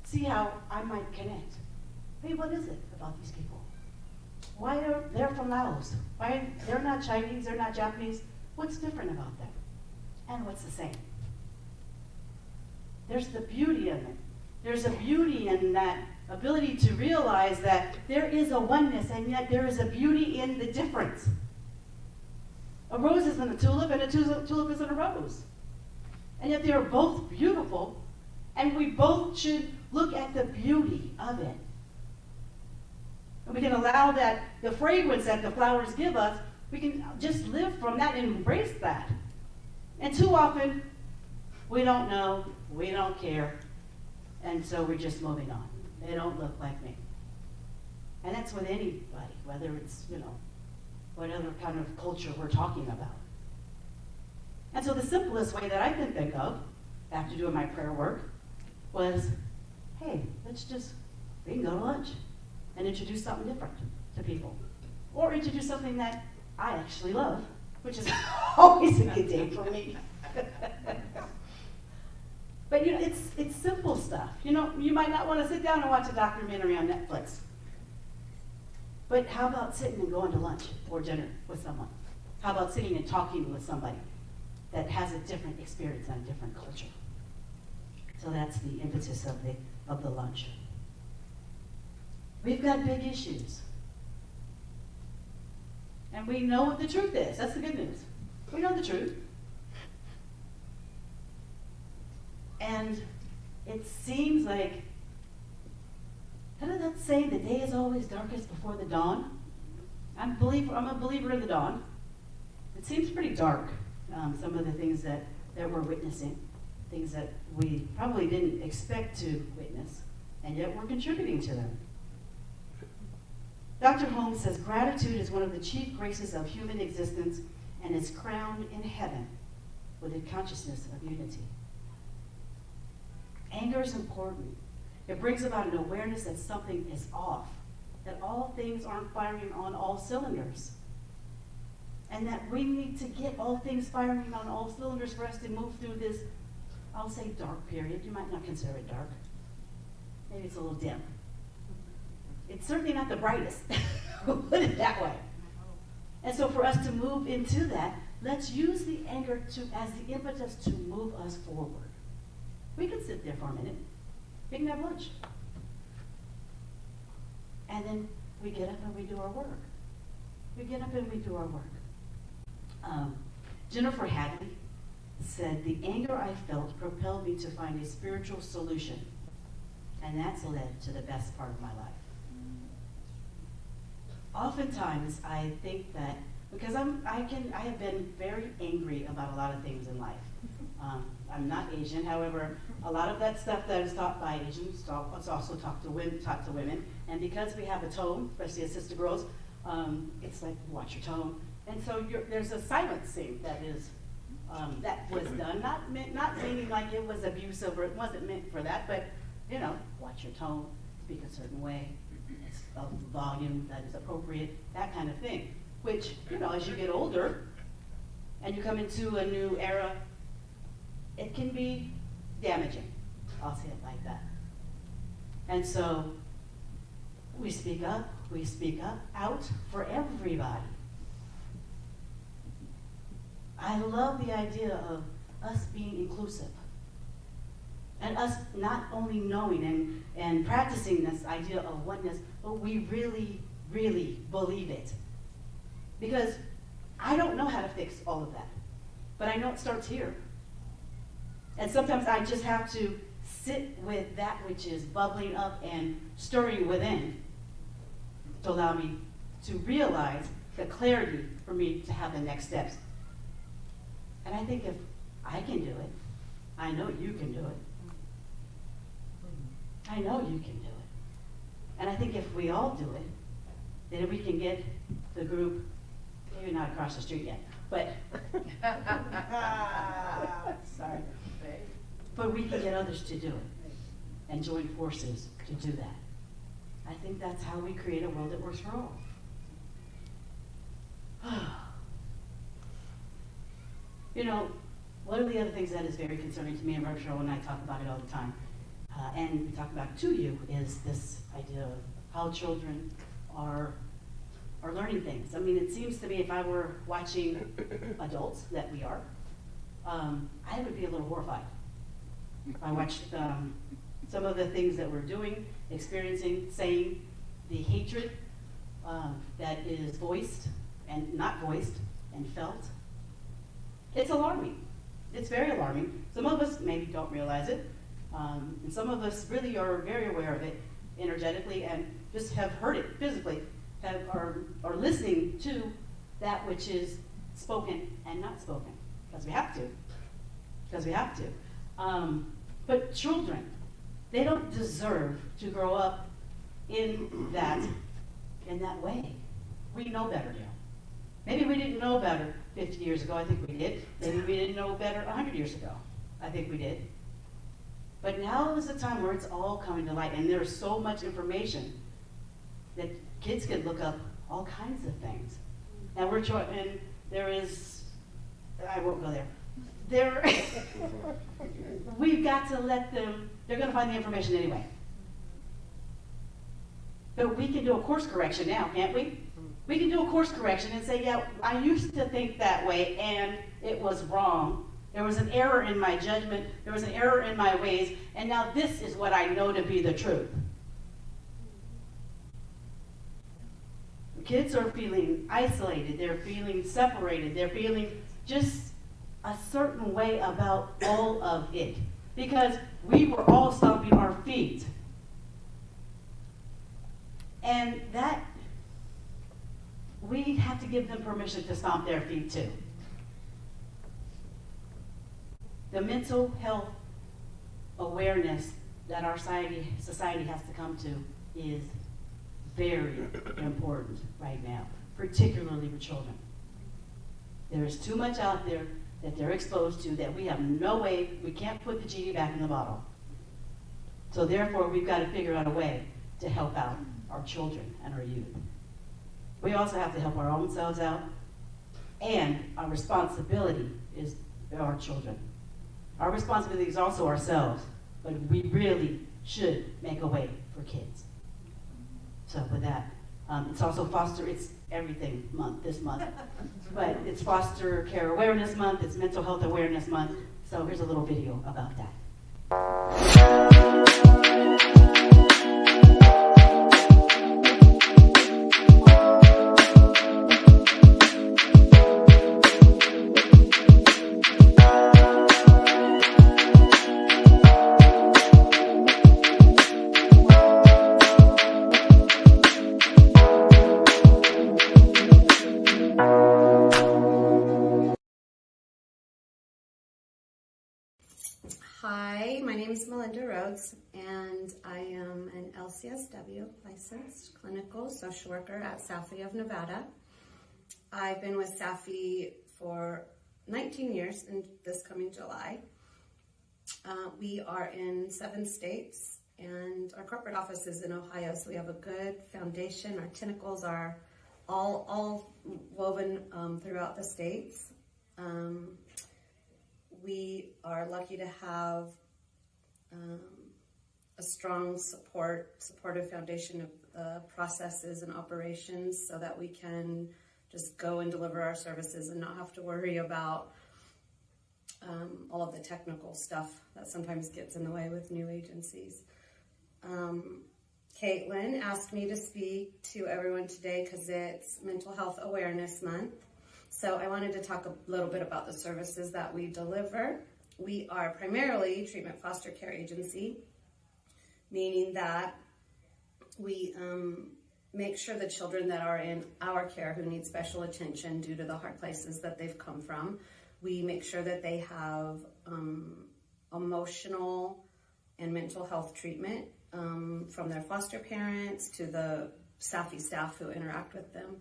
see how I might connect. Hey, what is it about these people? Why they're from Laos? Why they're not Chinese, they're not Japanese? What's different about them? And what's the same? There's the beauty in it. There's a beauty in that ability to realize that there is a oneness and yet there is a beauty in the difference. A rose isn't a tulip and a tulip isn't a rose. And yet they are both beautiful and we both should look at the beauty of it. And we can allow that, the fragrance that the flowers give us, we can just live from that and embrace that. And too often, we don't know, we don't care, and so we're just moving on. They don't look like me. And that's with anybody, whether it's, whatever kind of culture we're talking about. And so the simplest way that I can think of, after doing my prayer work, was, hey, we can go to lunch and introduce something different to people. Or introduce something that I actually love, which is always a good day for me. But it's simple stuff. You might not want to sit down and watch a documentary on Netflix. But how about sitting and going to lunch or dinner with someone? How about sitting and talking with somebody that has a different experience and a different culture? So that's the impetus of the lunch. We've got big issues. And we know what the truth is. That's the good news. We know the truth. And it seems like, how did that say, the day is always darkest before the dawn? I'm a believer in the dawn. It seems pretty dark, some of the things that we're witnessing, things that we probably didn't expect to witness, and yet we're contributing to them. Dr. Holmes says, gratitude is one of the chief graces of human existence and is crowned in heaven with a consciousness of unity. Anger is important. It brings about an awareness that something is off, that all things aren't firing on all cylinders, and that we need to get all things firing on all cylinders for us to move through this, I'll say dark period. You might not consider it dark. Maybe it's a little dim. It's certainly not the brightest, we'll put it that way. And so for us to move into that, let's use the anger as the impetus to move us forward. We can sit there for a minute. We can have lunch. And then we get up and we do our work. We get up and we do our work. Jennifer Hadley said, the anger I felt propelled me to find a spiritual solution. And that's led to the best part of my life. Oftentimes, I think that, because I have been very angry about a lot of things in life. I'm not Asian, however, a lot of that stuff that is taught by Asians is also taught to women. And because we have a tone, especially as sister girls, it's like, watch your tone. And so there's a silencing that is that was done, not meaning like it was abusive or it wasn't meant for that, but watch your tone, speak a certain way, it's a volume that is appropriate, that kind of thing. Which, as you get older and you come into a new era, it can be damaging. I'll say it like that. And so we speak up out for everybody. I love the idea of us being inclusive and us not only knowing and practicing this idea of oneness, but we really, really believe it. Because I don't know how to fix all of that, but I know it starts here. And sometimes I just have to sit with that which is bubbling up and stirring within to allow me to realize the clarity for me to have the next steps. And I think if I can do it, I know you can do it. I know you can do it. And I think if we all do it, then we can get the group, maybe not across the street yet, but sorry. But we can get others to do it and join forces to do that. I think that's how we create a world that works for all. One of the other things that is very concerning to me, and Reverend Cheryl and I talk about it all the time, and we talk about it to you, is this idea of how children are learning things. I mean, it seems to me if I were watching adults, that we are, I would be a little horrified. I watched some of the things that we're doing, experiencing, saying, the hatred that is voiced and not voiced and felt. It's alarming. It's very alarming. Some of us maybe don't realize it, and some of us really are very aware of it energetically and just have heard it physically, are listening to that which is spoken and not spoken, because we have to. But children, they don't deserve to grow up in that way. We know better now. Maybe we didn't know better 50 years ago. I think we did. Maybe we didn't know better 100 years ago. I think we did. But now is the time where it's all coming to light, and there's so much information that kids can look up all kinds of things. And there is, I won't go there. We've got to let them, they're going to find the information anyway. But we can do a course correction now, can't we? We can do a course correction and say, yeah, I used to think that way and it was wrong. There was an error in my judgment, there was an error in my ways, and now this is what I know to be the truth. kids are feeling isolated, they're feeling separated, they're feeling just a certain way about all of it. Because we were all stomping our feet. And that, we have to give them permission to stomp their feet too. The mental health awareness that our society has to come to is very important right now, particularly for children. There is too much out there that they're exposed to that we have no way, we can't put the genie back in the bottle. So therefore, we've got to figure out a way to help out our children and our youth. We also have to help our own selves out, and our responsibility is our children. Our responsibility is also ourselves, but we really should make a way for kids. So with that, it's also it's everything month this month, but it's Foster Care Awareness Month, it's Mental Health Awareness Month, so here's a little video about that. Hi, my name is Melinda Rhodes, and I am an LCSW, licensed clinical social worker at SAFI of Nevada. I've been with SAFI for 19 years in this coming July. We are in 7 states, and our corporate office is in Ohio, so we have a good foundation. Our tentacles are all woven throughout the states. We are lucky to have a strong supportive foundation of processes and operations so that we can just go and deliver our services and not have to worry about all of the technical stuff that sometimes gets in the way with new agencies. Caitlin asked me to speak to everyone today because it's Mental Health Awareness Month. So I wanted to talk a little bit about the services that we deliver. We are primarily a treatment foster care agency, meaning that we make sure the children that are in our care who need special attention due to the hard places that they've come from, we make sure that they have emotional and mental health treatment from their foster parents to the SAFI staff who interact with them.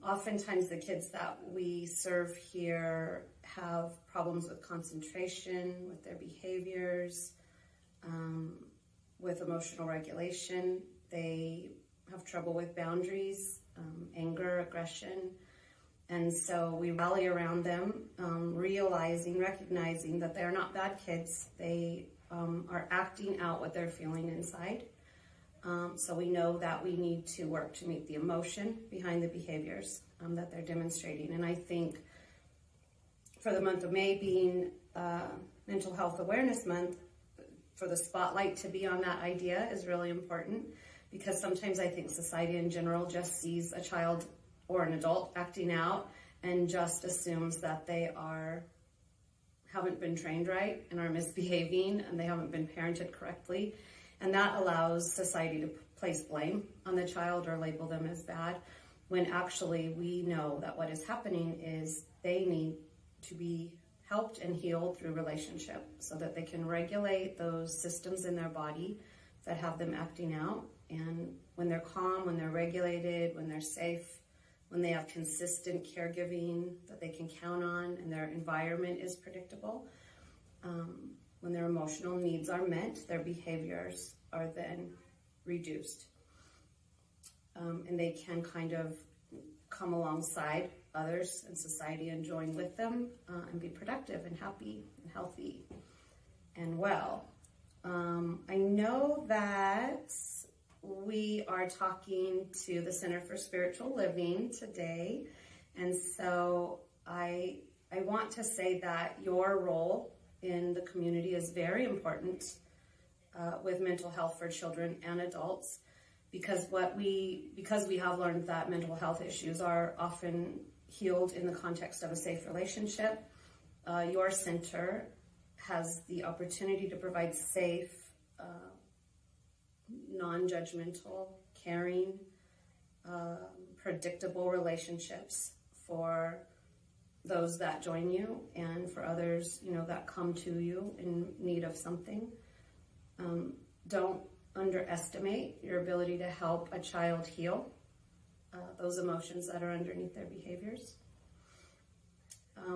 Oftentimes the kids that we serve here have problems with concentration, with their behaviors, with emotional regulation. They have trouble with boundaries, anger, aggression. And so we rally around them, recognizing that they're not bad kids. They are acting out what they're feeling inside. So we know that we need to work to meet the emotion behind the behaviors that they're demonstrating. And I think for the month of May being Mental Health Awareness Month, for the spotlight to be on that idea is really important, because sometimes I think society in general just sees a child or an adult acting out and just assumes that they haven't been trained right and are misbehaving and they haven't been parented correctly. And that allows society to place blame on the child or label them as bad, when actually we know that what is happening is they need to be helped and healed through relationship so that they can regulate those systems in their body that have them acting out. And when they're calm, when they're regulated, when they're safe, when they have consistent caregiving that they can count on and their environment is predictable, when their emotional needs are met, their behaviors are then reduced. And they can kind of come alongside others in society and join with them and be productive and happy and healthy and well. I know that we are talking to the Center for Spiritual Living today, and so I want to say that your role in the community is very important with mental health for children and adults. because we have learned that mental health issues are often healed in the context of a safe relationship. Your center has the opportunity to provide safe, non-judgmental, caring, predictable relationships for those that join you and for others, that come to you in need of something. Don't underestimate your ability to help a child heal those emotions that are underneath their behaviors.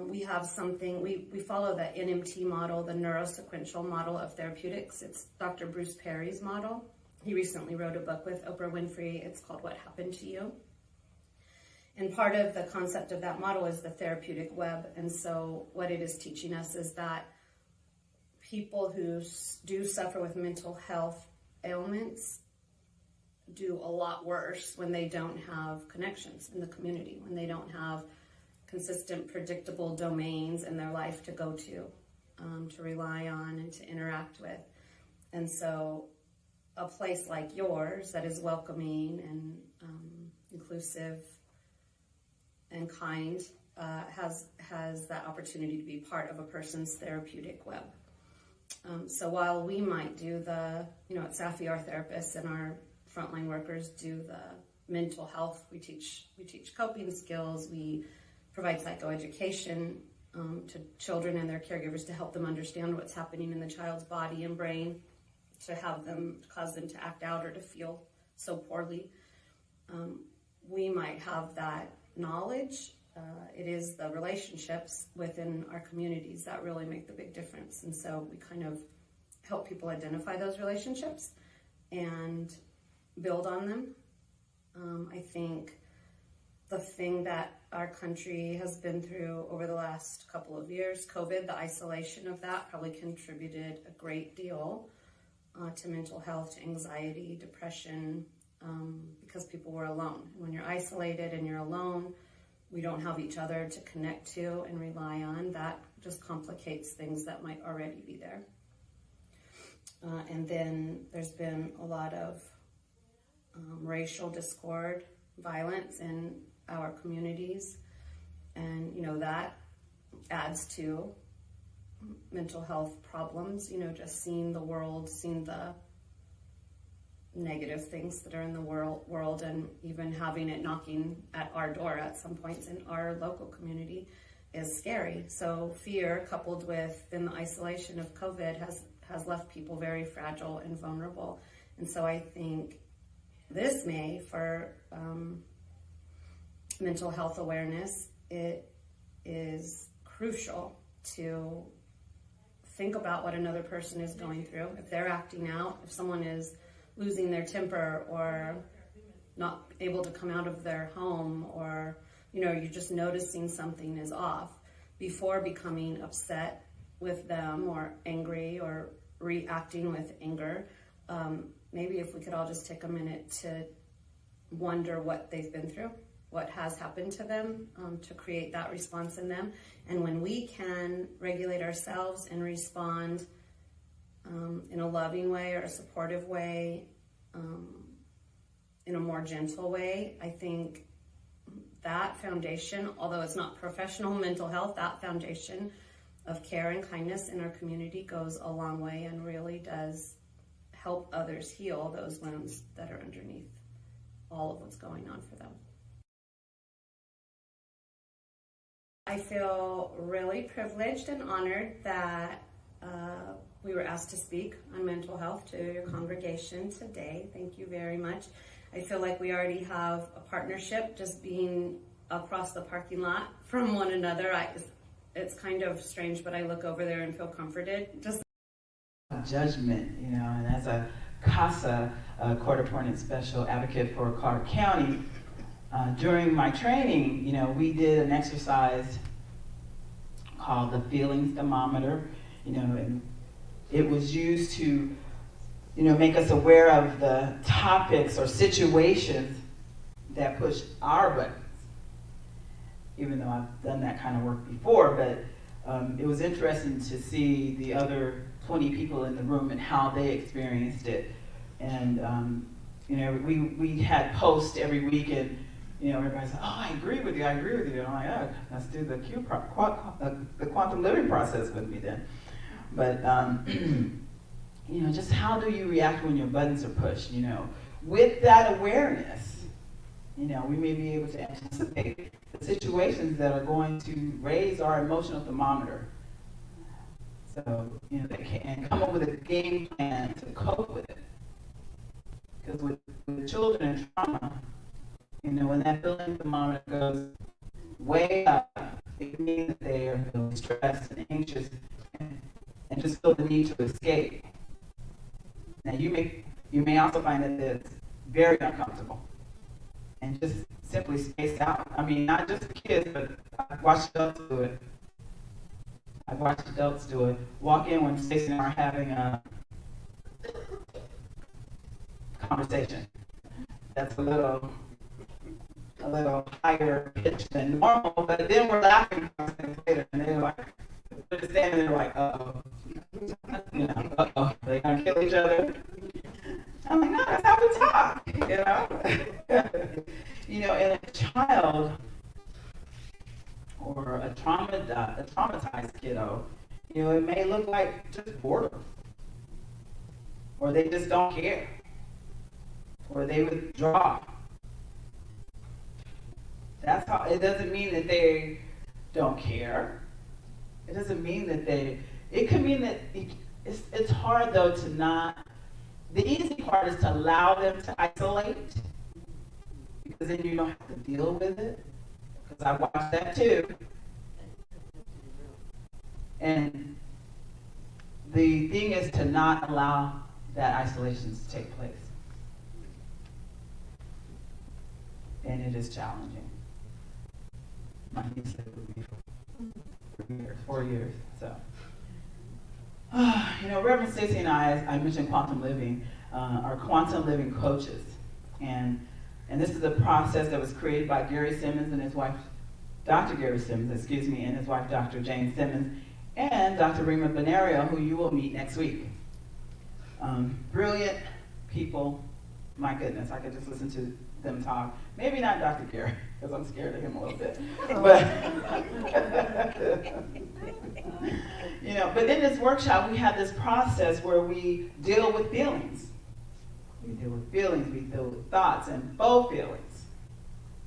We have something, we follow the NMT model, the neurosequential model of therapeutics. It's Dr. Bruce Perry's model. He recently wrote a book with Oprah Winfrey. It's called What Happened to You? And part of the concept of that model is the therapeutic web. And so what it is teaching us is that people who do suffer with mental health ailments do a lot worse when they don't have connections in the community, when they don't have consistent, predictable domains in their life to go to rely on and to interact with. And so a place like yours that is welcoming and inclusive and kind has that opportunity to be part of a person's therapeutic web. So while we might do at Safi, our therapists and our frontline workers do the mental health, we teach coping skills, we provide psychoeducation to children and their caregivers to help them understand what's happening in the child's body and brain, to cause them to act out or to feel so poorly. We might have that knowledge. It is the relationships within our communities that really make the big difference. And so we kind of help people identify those relationships and build on them. I think the thing that our country has been through over the last couple of years, COVID, the isolation of that probably contributed a great deal to mental health, to anxiety, depression, because people were alone. When you're isolated and you're alone, we don't have each other to connect to and rely on. That just complicates things that might already be there. And then there's been a lot of racial discord, violence in our communities. And, that adds to mental health problems, just seeing the world, seeing the negative things that are in the world and even having it knocking at our door at some points in our local community is scary. So fear coupled with then the isolation of COVID has left people very fragile and vulnerable. And so I think this May for mental health awareness, it is crucial to think about what another person is going through. If they're acting out, if someone is losing their temper or not able to come out of their home, or you're just noticing something is off, before becoming upset with them or angry or reacting with anger, maybe if we could all just take a minute to wonder what they've been through, what has happened to them, to create that response in them. And when we can regulate ourselves and respond in a loving way or a supportive way, in a more gentle way, I think that foundation, although it's not professional mental health, that foundation of care and kindness in our community goes a long way and really does help others heal those wounds that are underneath all of what's going on for them. I feel really privileged and honored that we were asked to speak on mental health to your congregation today. Thank you very much. I feel like we already have a partnership just being across the parking lot from one another. It's kind of strange, but I look over there and feel comforted. Just judgment, and as a CASA, court-appointed special advocate for Clark County, during my training, we did an exercise called the feelings thermometer, and it was used to, make us aware of the topics or situations that push our buttons. Even though I've done that kind of work before, but it was interesting to see the other 20 people in the room and how they experienced it. And You know, we had posts every week, and you know, everybody's like, oh, I agree with you, I agree with you. And I'm like, oh, let's do the the quantum living process with me then. But, you know, just how do you react when your buttons are pushed, you know? With that awareness, you know, we may be able to anticipate the situations that are going to raise our emotional thermometer. So, you know, and come up with a game plan to cope with it. Because with children and trauma, you know, when that feeling thermometer goes way up, it means that they are feeling stressed and anxious and just feel the need to escape. Now, you may also find that it's very uncomfortable and just simply space out. I mean, not just for kids, but I've watched adults do it. Walk in when Stacey and I are having a conversation that's a little higher pitch than normal, but then we're laughing later, and they're like, they're just standing there like, uh-oh. You know, uh-oh, they're gonna kill each other. I'm like, no, that's how we talk, you know? You know, and a child or a traumatized kiddo, you know, it may look like just boredom, or they just don't care, or they withdraw. That's how. It doesn't mean that they don't care. It doesn't mean that it could mean that it's hard though to not, the easy part is to allow them to isolate, because then you don't have to deal with it, because I watched that too. And the thing is to not allow that isolation to take place. And it is challenging. My niece lived with me for 4 years, so. You know, Reverend Stacey and I mentioned quantum living, are quantum living coaches. And this is a process that was created by Gary Simmons and his wife, Dr. Gary Simmons, and his wife, Dr. Jane Simmons, and Dr. Rima Benario, who you will meet next week. Brilliant people. My goodness, I could just listen to them talk. Maybe not Dr. Gary, because I'm scared of him a little bit. But, you know, but in this workshop, we have this process where we deal with feelings. We deal with thoughts and faux feelings.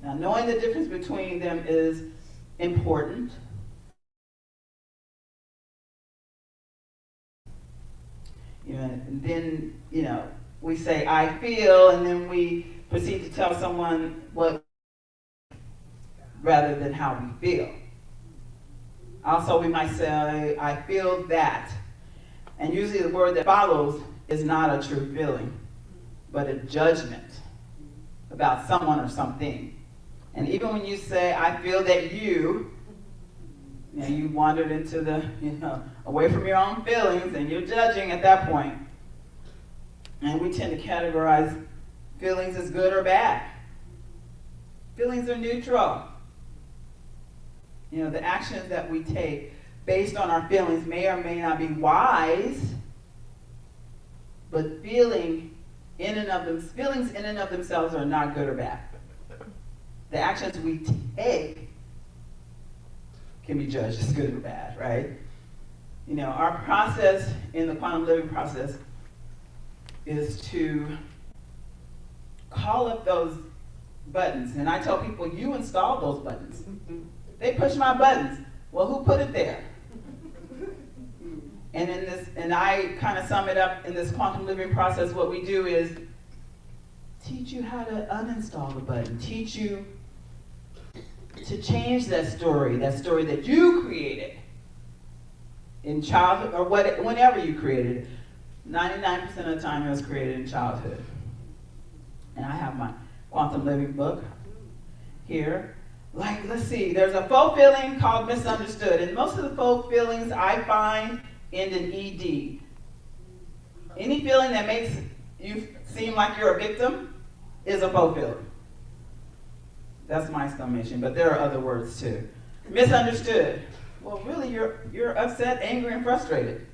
Now, knowing the difference between them is important. You know, and then, you know, we say, I feel, and then we proceed to tell someone what, rather than how we feel. Also, we might say, I feel that. And usually the word that follows is not a true feeling, but a judgment about someone or something. And even when you say, I feel that you know, you wandered into the, you know, away from your own feelings, and you're judging at that point. And we tend to categorize feelings as good or bad. Feelings are neutral. You know, the actions that we take based on our feelings may or may not be wise, but feelings in and of themselves are not good or bad. The actions we take can be judged as good or bad, right? You know, our process in the quantum living process is to call up those buttons. And I tell people, you install those buttons. They push my buttons. Well, who put it there? And I kind of sum it up in this quantum living process. What we do is teach you how to uninstall the button, teach you to change that story that you created in childhood, or whenever you created it. 99% of the time it was created in childhood. And I have my quantum living book here. Like, let's see, there's a faux feeling called misunderstood. And most of the faux feelings I find end in ED. Any feeling that makes you seem like you're a victim is a faux feeling. That's my summation, but there are other words too. Misunderstood. Well, really, you're upset, angry, and frustrated.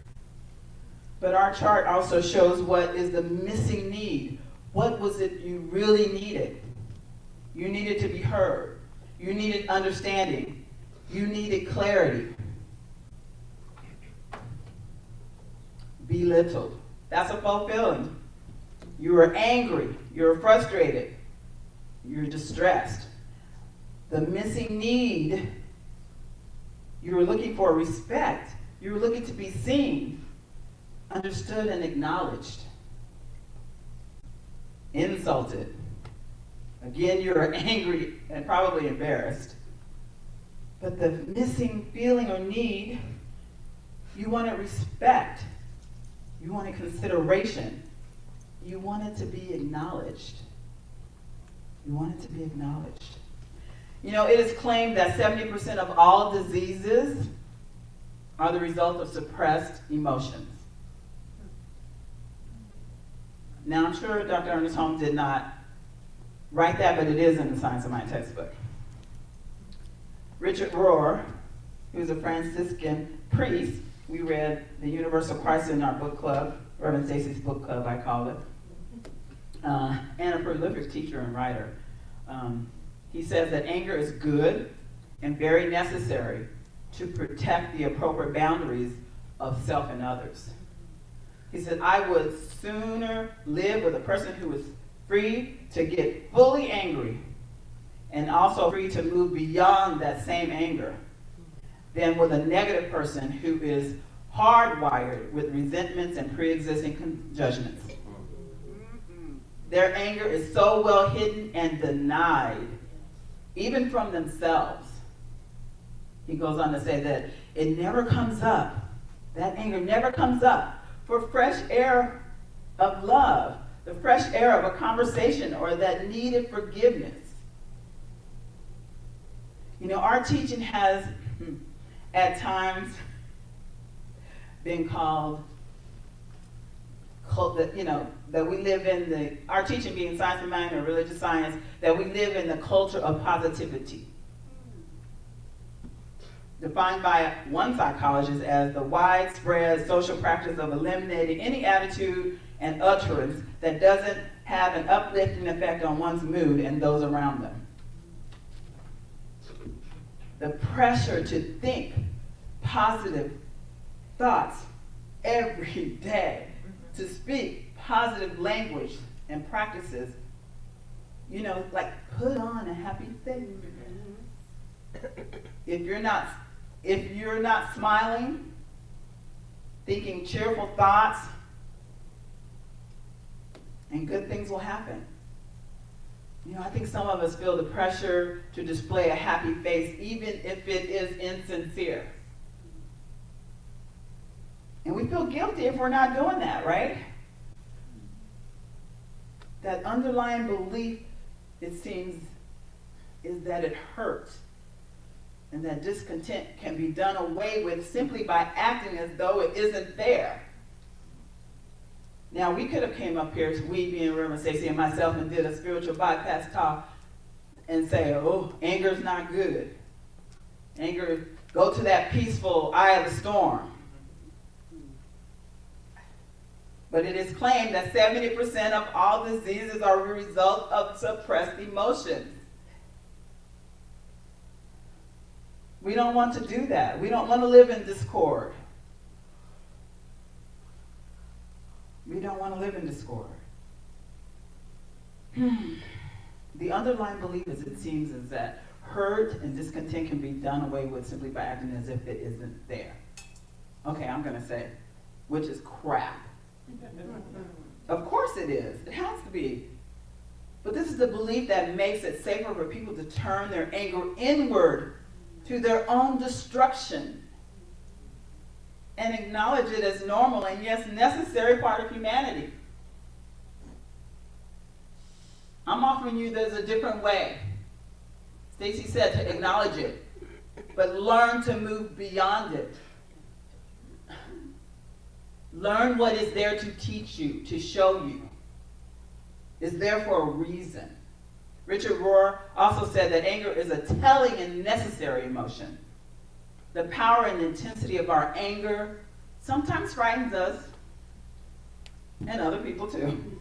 But our chart also shows what is the missing need. What was it you really needed? You needed to be heard. You needed understanding. You needed clarity. Belittled. That's a full feeling. You were angry. You were frustrated. You're distressed. The missing need, you were looking for respect. You were looking to be seen, understood, and acknowledged. Insulted. Again, you're angry and probably embarrassed. But the missing feeling or need, you wanted respect. You wanted consideration. You wanted to be acknowledged. You wanted to be acknowledged. You know, it is claimed that 70% of all diseases are the result of suppressed emotions. Now, I'm sure Dr. Ernest Holmes did not write that, but it is in the Science of Mind textbook. Richard Rohr, who's a Franciscan priest, we read The Universal Christ in our book club, Reverend Stacy's book club, I call it, and a prolific teacher and writer. He says that anger is good and very necessary to protect the appropriate boundaries of self and others. He said, I would sooner live with a person who is free to get fully angry and also free to move beyond that same anger than with a negative person who is hardwired with resentments and pre-existing judgments. Their anger is so well hidden and denied, even from themselves. He goes on to say that it never comes up. That anger never comes up for fresh air of love, the fresh air of a conversation or that needed forgiveness. You know, our teaching has at times been called, that we live in our teaching being science of mind or religious science, that we live in the culture of positivity. Defined by one psychologist as the widespread social practice of eliminating any attitude and utterance that doesn't have an uplifting effect on one's mood and those around them. The pressure to think positive thoughts every day, to speak positive language and practices, like put on a happy face. If you're not smiling, thinking cheerful thoughts, and good things will happen. I think some of us feel the pressure to display a happy face, even if it is insincere. And we feel guilty if we're not doing that, right? That underlying belief, it seems, is that it hurts. And that discontent can be done away with simply by acting as though it isn't there. Now, we could have came up here, we being Reverend Stacey and myself, and did a spiritual bypass talk and say, oh, anger's not good. Anger, go to that peaceful eye of the storm. But it is claimed that 70% of all diseases are a result of suppressed emotions. We don't want to do that. We don't want to live in discord. We don't want to live in discord. The underlying belief, as it seems, is that hurt and discontent can be done away with simply by acting as if it isn't there. Okay, I'm going to say, which is crap. Of course it is. It has to be. But this is the belief that makes it safer for people to turn their anger inward to their own destruction and acknowledge it as normal and, yes, necessary part of humanity. I'm offering you there's a different way. Stacy said to acknowledge it, but learn to move beyond it. Learn what is there to teach you, to show you. It's there for a reason. Richard Rohr also said that anger is a telling and necessary emotion. The power and intensity of our anger sometimes frightens us, and other people too.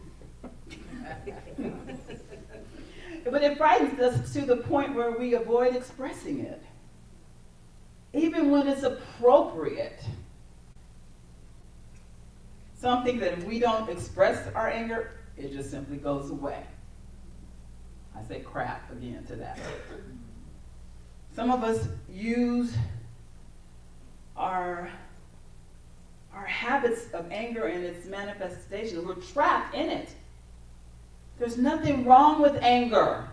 But it frightens us to the point where we avoid expressing it, even when it's appropriate. Something that if we don't express our anger, it just simply goes away. I say crap again to that. Some of us use our habits of anger and its manifestation. We're trapped in it. There's nothing wrong with anger.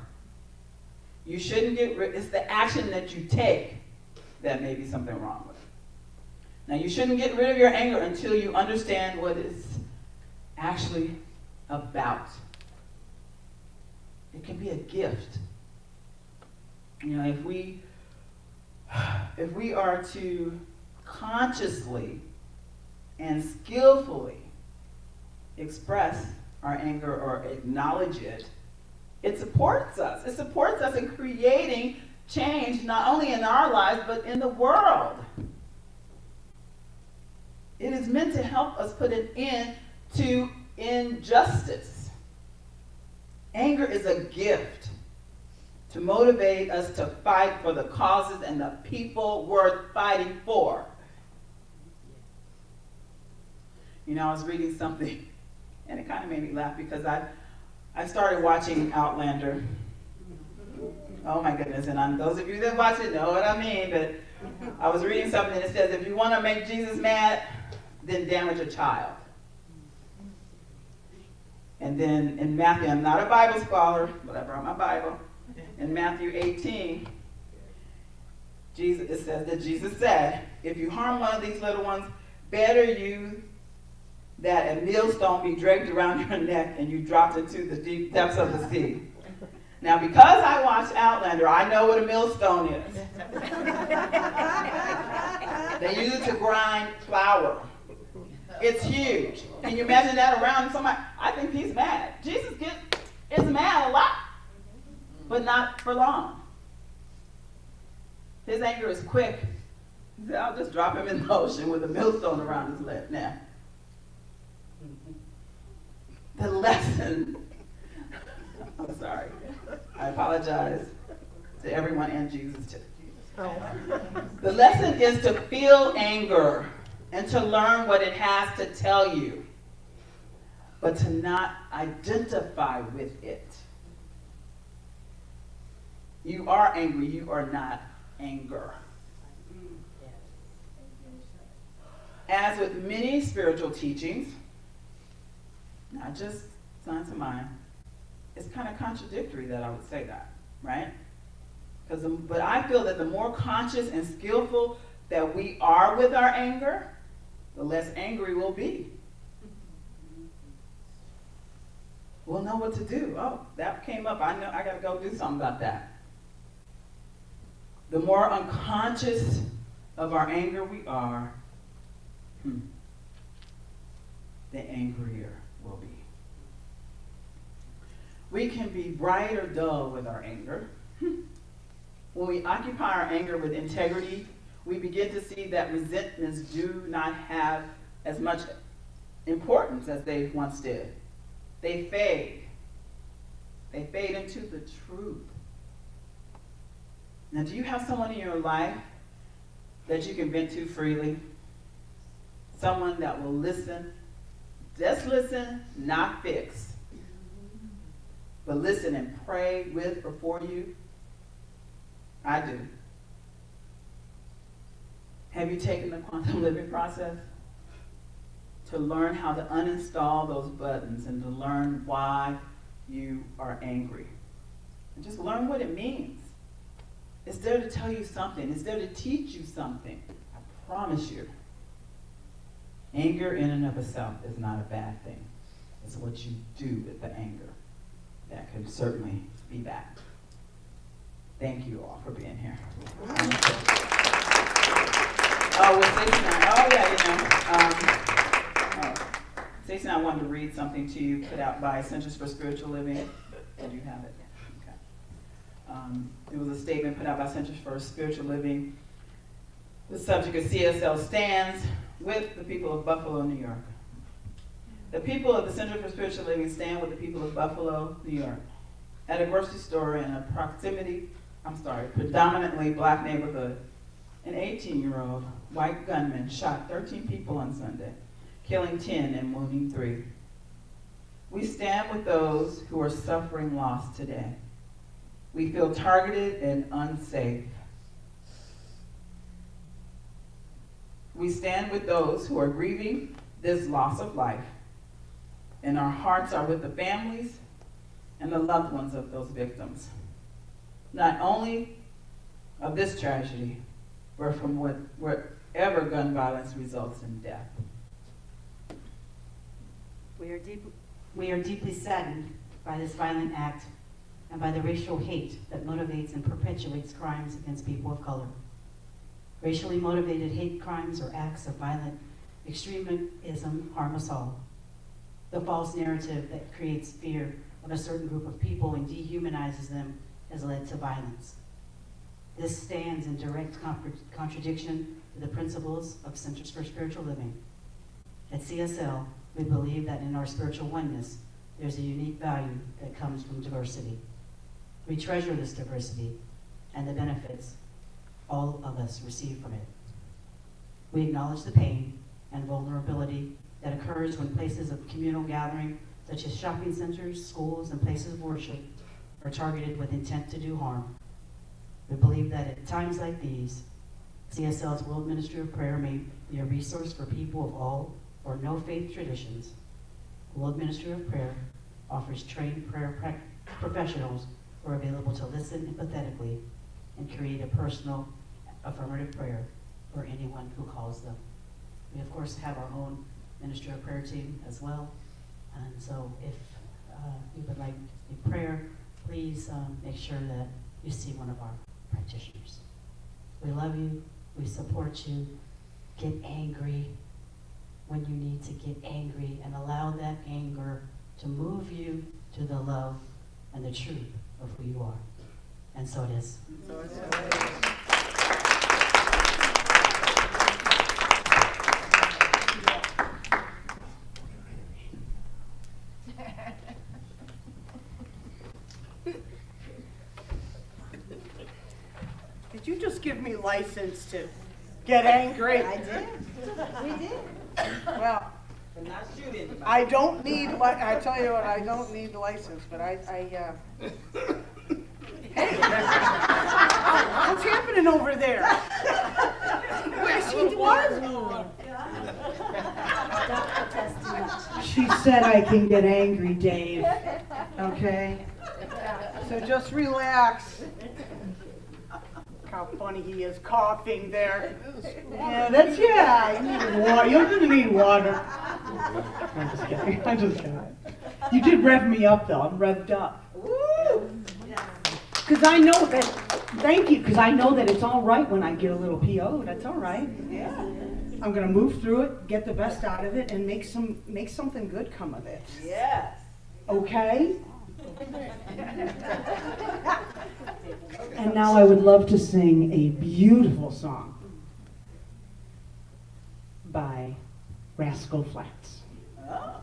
You shouldn't get rid. It's the action that you take that may be something wrong with. Now, you shouldn't get rid of your anger until you understand what it's actually about. It can be a gift. You know, if we are to consciously and skillfully express our anger or acknowledge it, it supports us. It supports us in creating change, not only in our lives, but in the world. It is meant to help us put an end to injustice. Anger is a gift to motivate us to fight for the causes and the people worth fighting for. You know, I was reading something, and it kind of made me laugh because I started watching Outlander. Oh my goodness, and those of you that watch it know what I mean, but I was reading something that says, if you want to make Jesus mad, then damage a child. And then in Matthew, I'm not a Bible scholar, but I brought my Bible. In Matthew 18, it says that Jesus said, if you harm one of these little ones, better you that a millstone be draped around your neck and you dropped into the deep depths of the sea. Now, because I watched Outlander, I know what a millstone is. They use it to grind flour. It's huge. Can you imagine that around somebody? I think he's mad. Jesus is mad a lot, but not for long. His anger is quick. He said, I'll just drop him in the ocean with a millstone around his neck. The lesson, I'm sorry, I apologize to everyone and Jesus too. The lesson is to feel anger and to learn what it has to tell you, but to not identify with it. You are angry, you are not anger. As with many spiritual teachings, not just science of mind, it's kind of contradictory that I would say that, right? But I feel that the more conscious and skillful that we are with our anger, the less angry we'll be. We'll know what to do. Oh, that came up. I know I got to go do something about that. The more unconscious of our anger we are, the angrier we'll be. We can be bright or dull with our anger. When we occupy our anger with integrity, we begin to see that resentments do not have as much importance as they once did. They fade. They fade into the truth. Now, do you have someone in your life that you can vent to freely? Someone that will listen. Just listen, not fix. But listen and pray with or for you. I do. Have you taken the quantum living process to learn how to uninstall those buttons and to learn why you are angry? And just learn what it means. It's there to tell you something. It's there to teach you something. I promise you. Anger in and of itself is not a bad thing. It's what you do with the anger that could certainly be bad. Thank you all for being here. Stacey and I wanted to read something to you put out by Centers for Spiritual Living. Did you have it? Okay. It was a statement put out by Centers for Spiritual Living. The subject of CSL stands with the people of Buffalo, New York. The people of the Center for Spiritual Living stand with the people of Buffalo, New York, at a grocery store in a predominantly black neighborhood. An 18-year-old white gunman shot 13 people on Sunday, killing 10 and wounding 3. We stand with those who are suffering loss today. We feel targeted and unsafe. We stand with those who are grieving this loss of life, and our hearts are with the families and the loved ones of those victims, not only of this tragedy, but from wherever gun violence results in death. We are deeply saddened by this violent act and by the racial hate that motivates and perpetuates crimes against people of color. Racially motivated hate crimes or acts of violent extremism harm us all. The false narrative that creates fear of a certain group of people and dehumanizes them has led to violence. This stands in direct contradiction to the principles of Centers for Spiritual Living. At CSL, we believe that in our spiritual oneness, there's a unique value that comes from diversity. We treasure this diversity and the benefits all of us receive from it. We acknowledge the pain and vulnerability that occurs when places of communal gathering, such as shopping centers, schools, and places of worship, are targeted with intent to do harm. We believe that at times like these, CSL's World Ministry of Prayer may be a resource for people of all or no faith traditions. World Ministry of Prayer offers trained prayer professionals who are available to listen empathetically and create a personal affirmative prayer for anyone who calls them. We of course have our own Ministry of Prayer team as well, and so if you would like a prayer, please make sure that you see one of our practitioners. We love you, we support you. Get angry when you need to get angry and allow that anger to move you to the love and the truth of who you are. And so it is. Did you just give me license to get angry? I did. We did. Well, I don't need, I tell you what, I don't need the license, but hey, what's happening over there? Where she was? She said I can get angry, Dave. Okay? So just relax. How funny he is coughing there. Yeah, you need water. You're gonna need water. I'm just kidding. I'm just kidding. You did rev me up though. I'm revved up. Because I know that, thank you, because I know that it's all right when I get a little PO. That's all right. Yeah. I'm gonna move through it, get the best out of it, and make something good come of it. Yes. Okay? And now I would love to sing a beautiful song by Rascal Flatts. Oh.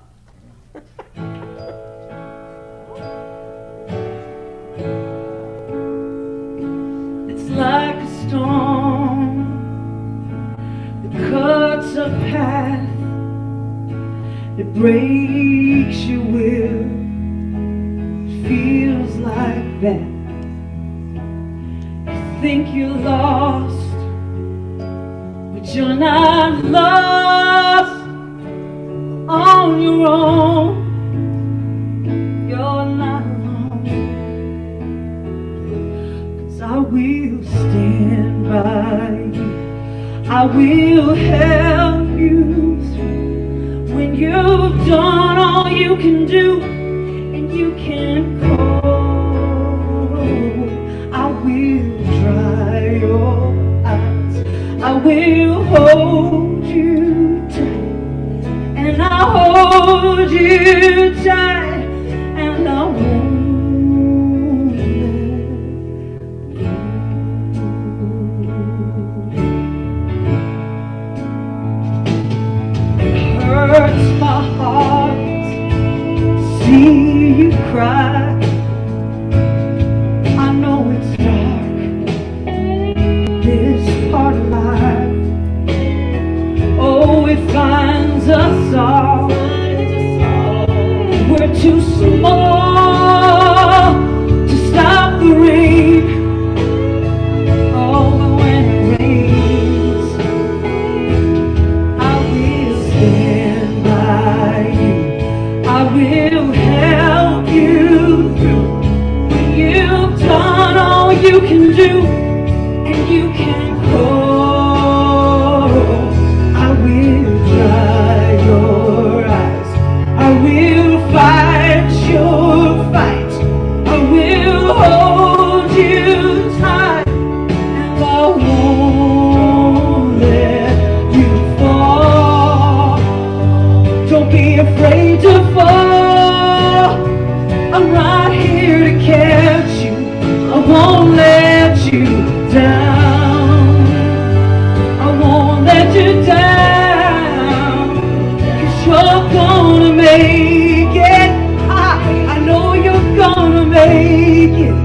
It's like a storm that cuts a path, that breaks your will. It feels like that. You think you're lost, but you're not lost on your own. You're not alone, 'cause I will stand by you. I will help you through when you've done all you can do and you can't cope. I will dry your eyes. I will hold you tight, and I'll hold you tight, and I won't let go. It hurts my heart cry. I know it's dark, this part of life. Oh, it finds us all. We're too small to stop the rain. Oh, but when it rains, I will stand by you. I will help you through. When you've done all you can do, and you can go, I will dry your eyes. I will fight your fight. I will hold you tight, and I won't let you fall. Don't be afraid to fall. I'm right here to catch you. I won't let you down. I won't let you down. 'Cause you're gonna make it. I know you're gonna make it.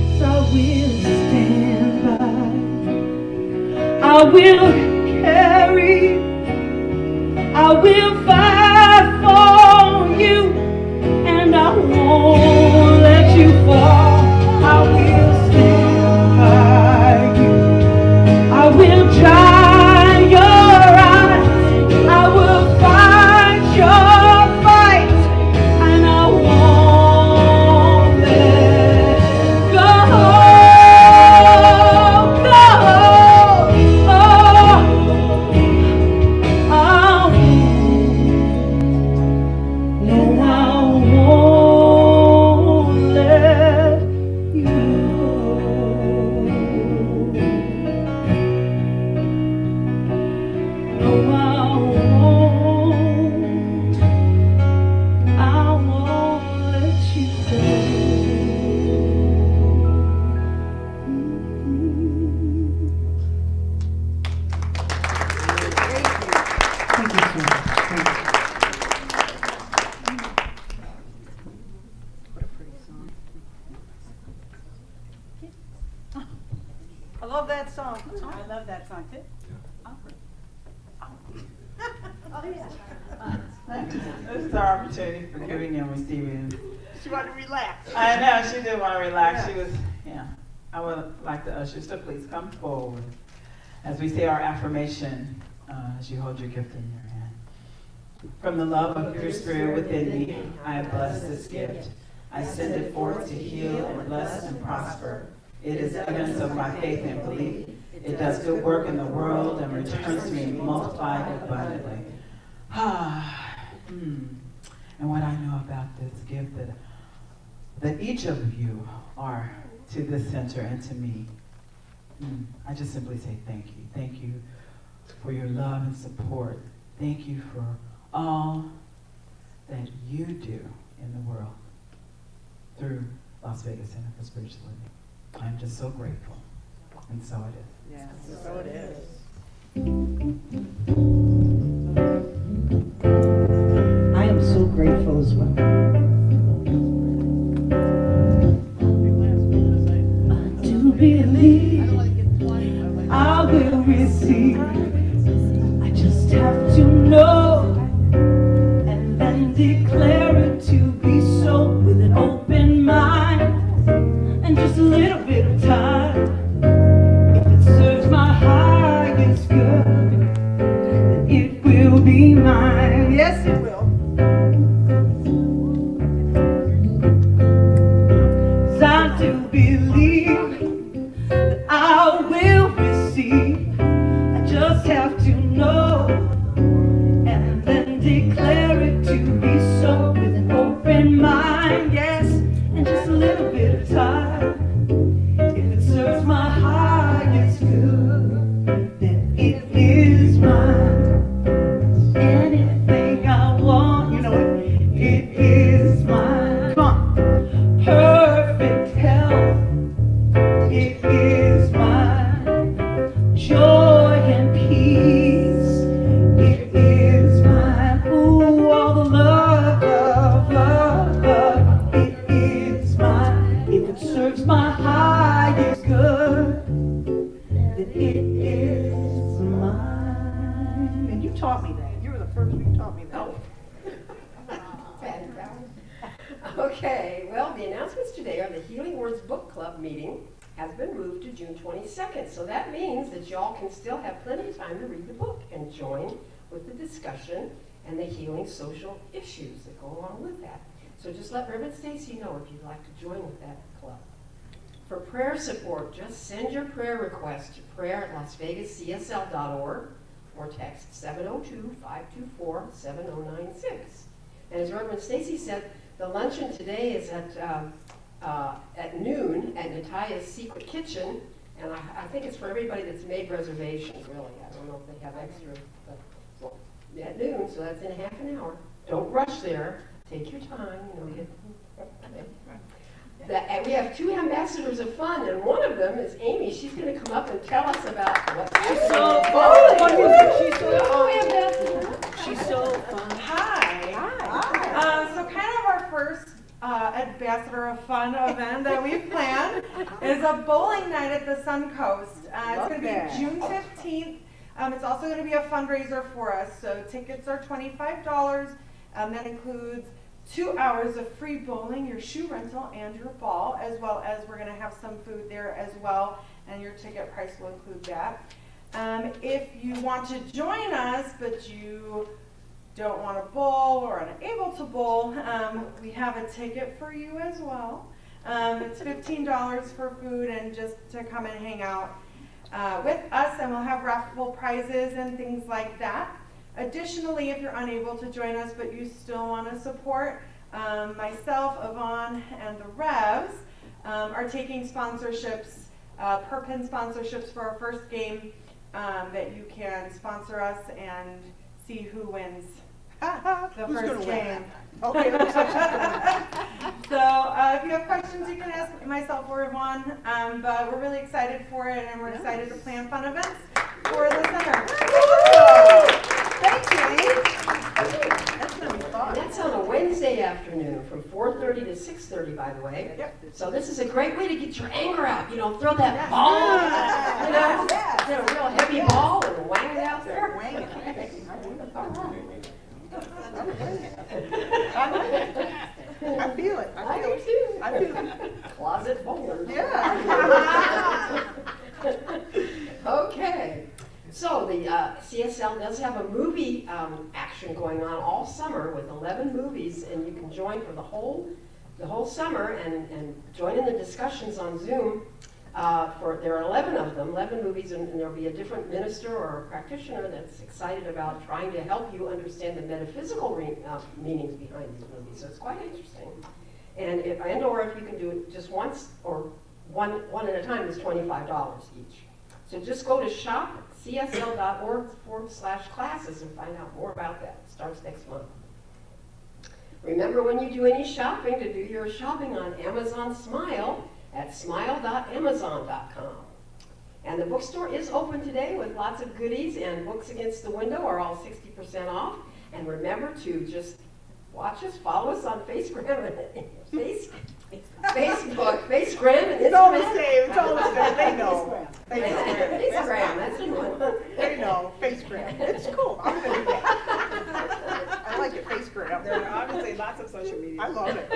'Cause I will stand by. I will carry. I will fight for you. And I won't let you fall. I will stand by you. I will dry your eyes. I will fight your fight, and I won't let go. Go. Oh, I won't. No, I won't let you go. No, I won't let you go. Thank you, sir. Thank you. What a pretty song. I love that song. I love that song too. Oh, yeah. This is our opportunity for giving and receiving. She wanted to relax. I know, she did want to relax. She was, yeah. I would like the ushers to please come forward as we say our affirmation as you hold your gift in your hand. From the love of your spirit within me, I bless this gift. I send it forth to heal and bless and prosper. It is evidence of my faith and belief. It does good work in the world and returns to me multiplied abundantly. And what I know about this gift that each of you are to this center and to me, I just simply say thank you. Thank you for your love and support. Thank you for all that you do in the world through Las Vegas Center for Spiritual Living. I'm just so grateful, and so it is. Yeah, so it is. I am so grateful as well. I do believe I will receive. I just have to know and then declare it to be so with an open mind and just a little bit of time. If it serves my highest good, then it will be mine. Yes, it will. 'Cause I do believe that I will receive. I just have to know and then declare it to be so with an open mind. Yes, and just a little bit of time. If it serves my highest good, then it is mine. Anything I want, you know it, it is mine. Come on. Perfect health, it is mine. Joy and peace, it is mine. Ooh, the announcements today are the Healing Words Book Club meeting has been moved to June 22nd. So that means that y'all can still have plenty of time to read the book and join with the discussion and the healing social issues that go along with that. So just let Reverend Stacy know if you'd like to join with that club. For prayer support, just send your prayer request to prayer@lasvegascsl.org or text 702-524-7096. And as Reverend Stacy said, the luncheon today is at noon at Nataya's Secret Kitchen, and I think it's for everybody that's made reservations, really. I don't know if they have extra, but well, at noon, so that's in half an hour. Don't rush there. Take your time, we have 2 ambassadors of fun, and one of them is Amy. She's going to come up and tell us about what she's so fun. She's so fun. Hi. So kind of our first Ambassador of Fun event that we've planned is a bowling night at the Sun Coast. It's going to be June 15th. It's also going to be a fundraiser for us. So tickets are $25. That includes 2 hours of free bowling, your shoe rental, and your ball, as well as we're going to have some food there as well, and your ticket price will include that. If you want to join us, but you don't want to bowl or unable to bowl, we have a ticket for you as well. It's $15 for food and just to come and hang out with us, and we'll have raffle prizes and things like that. Additionally, if you're unable to join us but you still want to support, myself, Yvonne, and the Revs are taking sponsorships, per pin sponsorships for our first game, that you can sponsor us and see who wins the first game. Okay, looks like she's gonna So if you have questions, you can ask myself or Yvonne, but we're really excited for it, and we're excited to plan fun events for the center. Thank you. That's going to be fun. That's on a Wednesday afternoon from 4:30 to 6:30, by the way. Yep. So this is a great way to get your anger out. Throw that ball, a real heavy ball and wang it out there. Wang it. All right. I feel it. I do too. I feel it. Closet bowler. Yeah. Okay. So the CSL does have a movie action going on all summer with 11 movies, and you can join for the whole summer and join in the discussions on Zoom. There are 11 of them, 11 movies, and there'll be a different minister or a practitioner that's excited about trying to help you understand the metaphysical meanings behind these movies. So it's quite interesting. And if you can do it just once or one at a time, it's $25 each. So just go to shopcsl.org/classes and find out more about that. It starts next month. Remember, when you do any shopping, to do your shopping on Amazon Smile at smile.amazon.com. And the bookstore is open today with lots of goodies, and Books Against the Window are all 60% off. And remember to just watch us, follow us on Facebook, Facegram, and It's all the same. It's all the same. They know. Facegram, that's the one. They know. Facegram. It's cool. I'm gonna do that. I like it. Facegram. There are obviously lots of social media. I love it.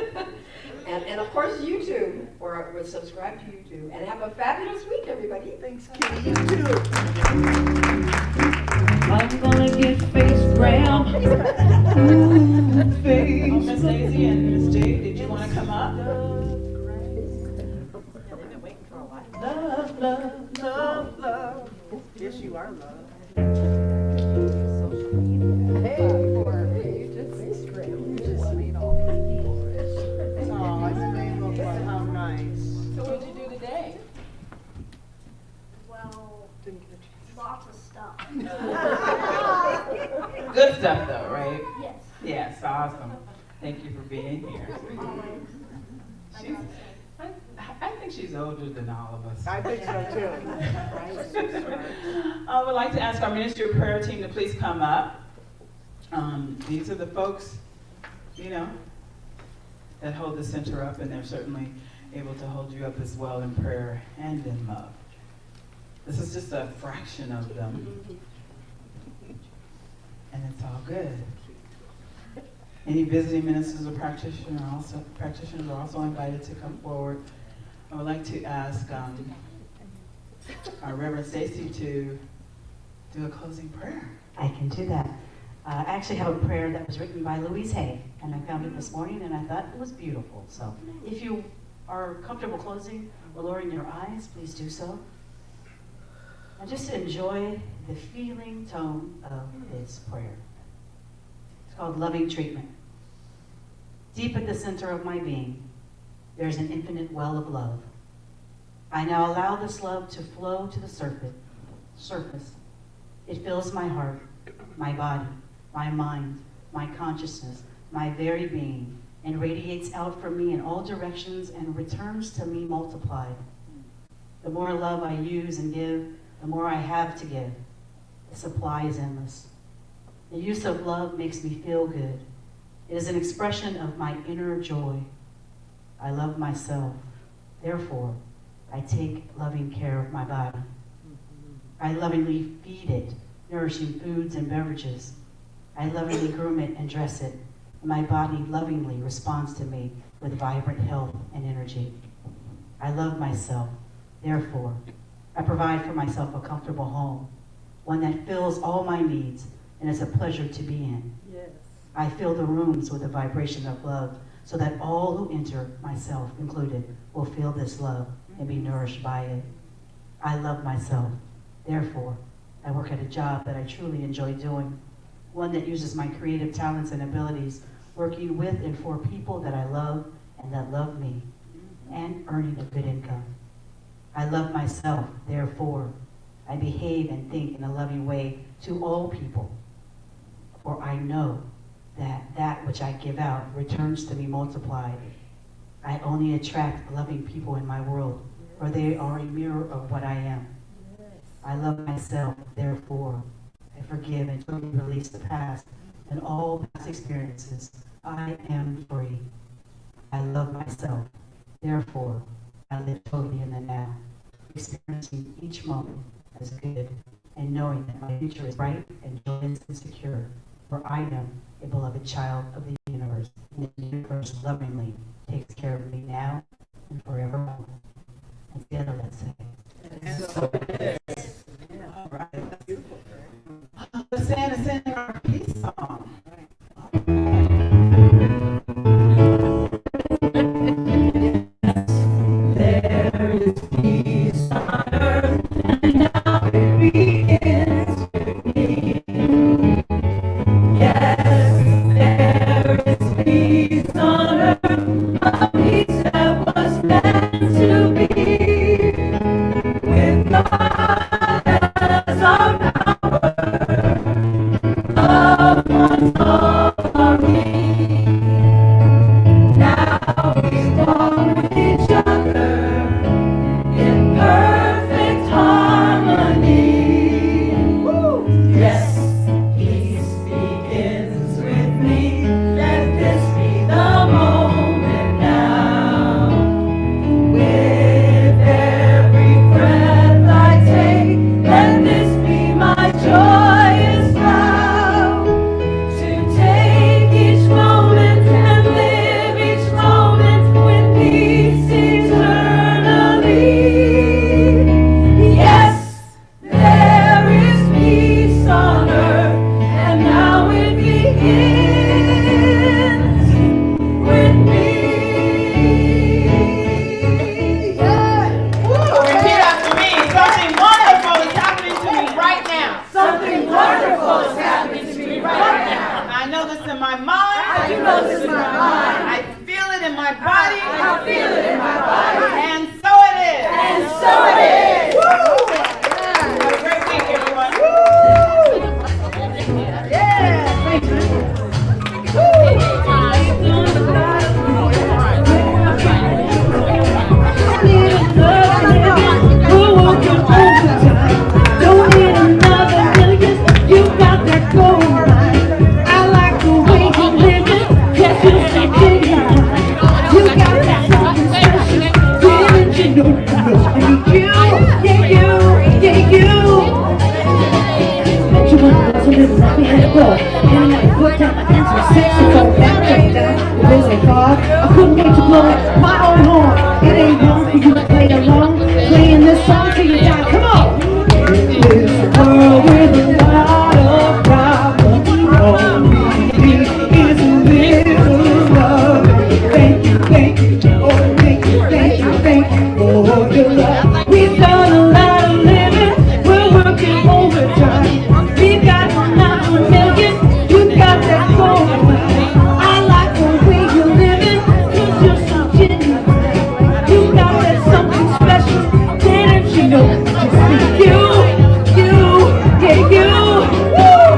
And of course YouTube. We're subscribed to YouTube. And have a fabulous week, everybody. Thanks, Kitty. You too. I'm gonna get Facegram. Miss Daisy and Miss Jade, did you want to come up? Love, love, love, love. Yes, you are love. Hey, you just made all the Oh, it's made look like how nice. So what'd you do today? Well, lots of stuff. Good stuff though, right? Yes. Yes, awesome. Thank you for being here. I think she's older than all of us. I think so too. I would like to ask our ministry of prayer team to please come up. These are the folks, that hold the center up, and they're certainly able to hold you up as well in prayer and in love. This is just a fraction of them, and it's all good. Any visiting ministers or practitioners are also invited to come forward. I would like to ask our Reverend Stacy to do a closing prayer. I can do that. I actually have a prayer that was written by Louise Hay, and I found it this morning, and I thought it was beautiful. So if you are comfortable closing or lowering your eyes, please do so. And just enjoy the feeling tone of this prayer. It's called Loving Treatment. Deep at the center of my being, there's an infinite well of love. I now allow this love to flow to the surface. It fills my heart, my body, my mind, my consciousness, my very being, and radiates out from me in all directions and returns to me multiplied. The more love I use and give, the more I have to give. The supply is endless. The use of love makes me feel good. It is an expression of my inner joy. I love myself. Therefore, I take loving care of my body. I lovingly feed it, nourishing foods and beverages. I lovingly groom it and dress it. And my body lovingly responds to me with vibrant health and energy. I love myself. Therefore, I provide for myself a comfortable home, one that fills all my needs and is a pleasure to be in. Yes. I fill the rooms with a vibration of love so that all who enter, myself included, will feel this love and be nourished by it. I love myself. Therefore, I work at a job that I truly enjoy doing, one that uses my creative talents and abilities, working with and for people that I love and that love me, and earning a good income. I love myself. Therefore, I behave and think in a loving way to all people, for I know that that which I give out returns to me multiplied. I only attract loving people in my world, for they are a mirror of what I am. I love myself, therefore, I forgive and totally release the past and all past experiences. I am free. I love myself, therefore, I live totally in the now, experiencing each moment as good and knowing that my future is bright and joyous and secure, for I am a beloved child of the universe, and the universe lovingly takes care of me now and forevermore. And together, let's say, And so it is. All right, that's beautiful. Let's sing our peace song. There is peace on earth, and now it begins with me. Yes, there is peace on earth, a peace that was meant to be. With God as our power, love was all for me. Now we walk with each other in perfect harmony. Yes, peace begins with me. Let this be the moment now. With every breath I take, let this be my joyous vow. To take each moment and live each moment with peace eternally. Yes, there is peace on earth, and now it begins with me. Repeat after me. Something wonderful is happening to me right now. Something wonderful is happening to me right now. I know this in my mind. I do know this in my mind. I feel it in my body. I feel it in my body. And so it is. And so it is. Have a great week, everyone. Don't need another million, you got that gold line. I like the way you live it, yes, you're so big line. You got that something special, didn't you know? You, my own horn. It ain't wrong for you to play along, playing this song till you die. Come on. In this world with a lot of problems, all we need is a little love. Thank you, oh thank you for your love. We've done a lot of living, we're working overtime. We've got not a million, you've got that gold. I like the way you're living, 'cause you're so genuine. You got that something special, didn't you know? Just you. Woo!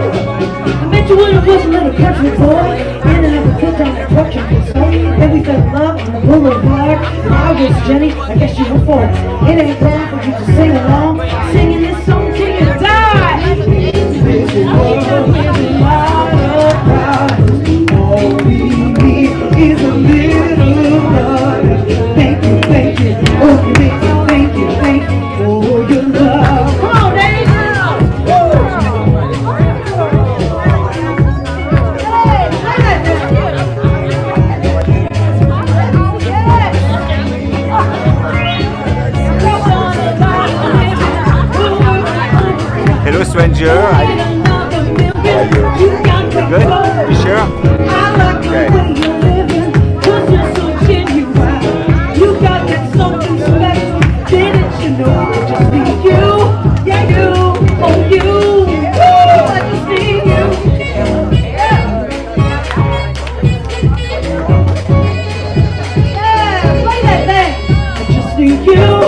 I met you when I was a little country boy, and I was put on that truck and so then we fell in love on the boulevard. And I was Jenny, I guess you were 4. It ain't wrong for you to sing along, singing this song till you die. This is world with a lot of problems. All we need is a little love. Thank you, oh thank you for your love. Come on, Dave. Hello, stranger. How are you? Good? You sure? Okay. You got that something special, didn't you know? I just need you, yeah you, oh you, woo, I just need you. Yeah, play that thing. I just need you.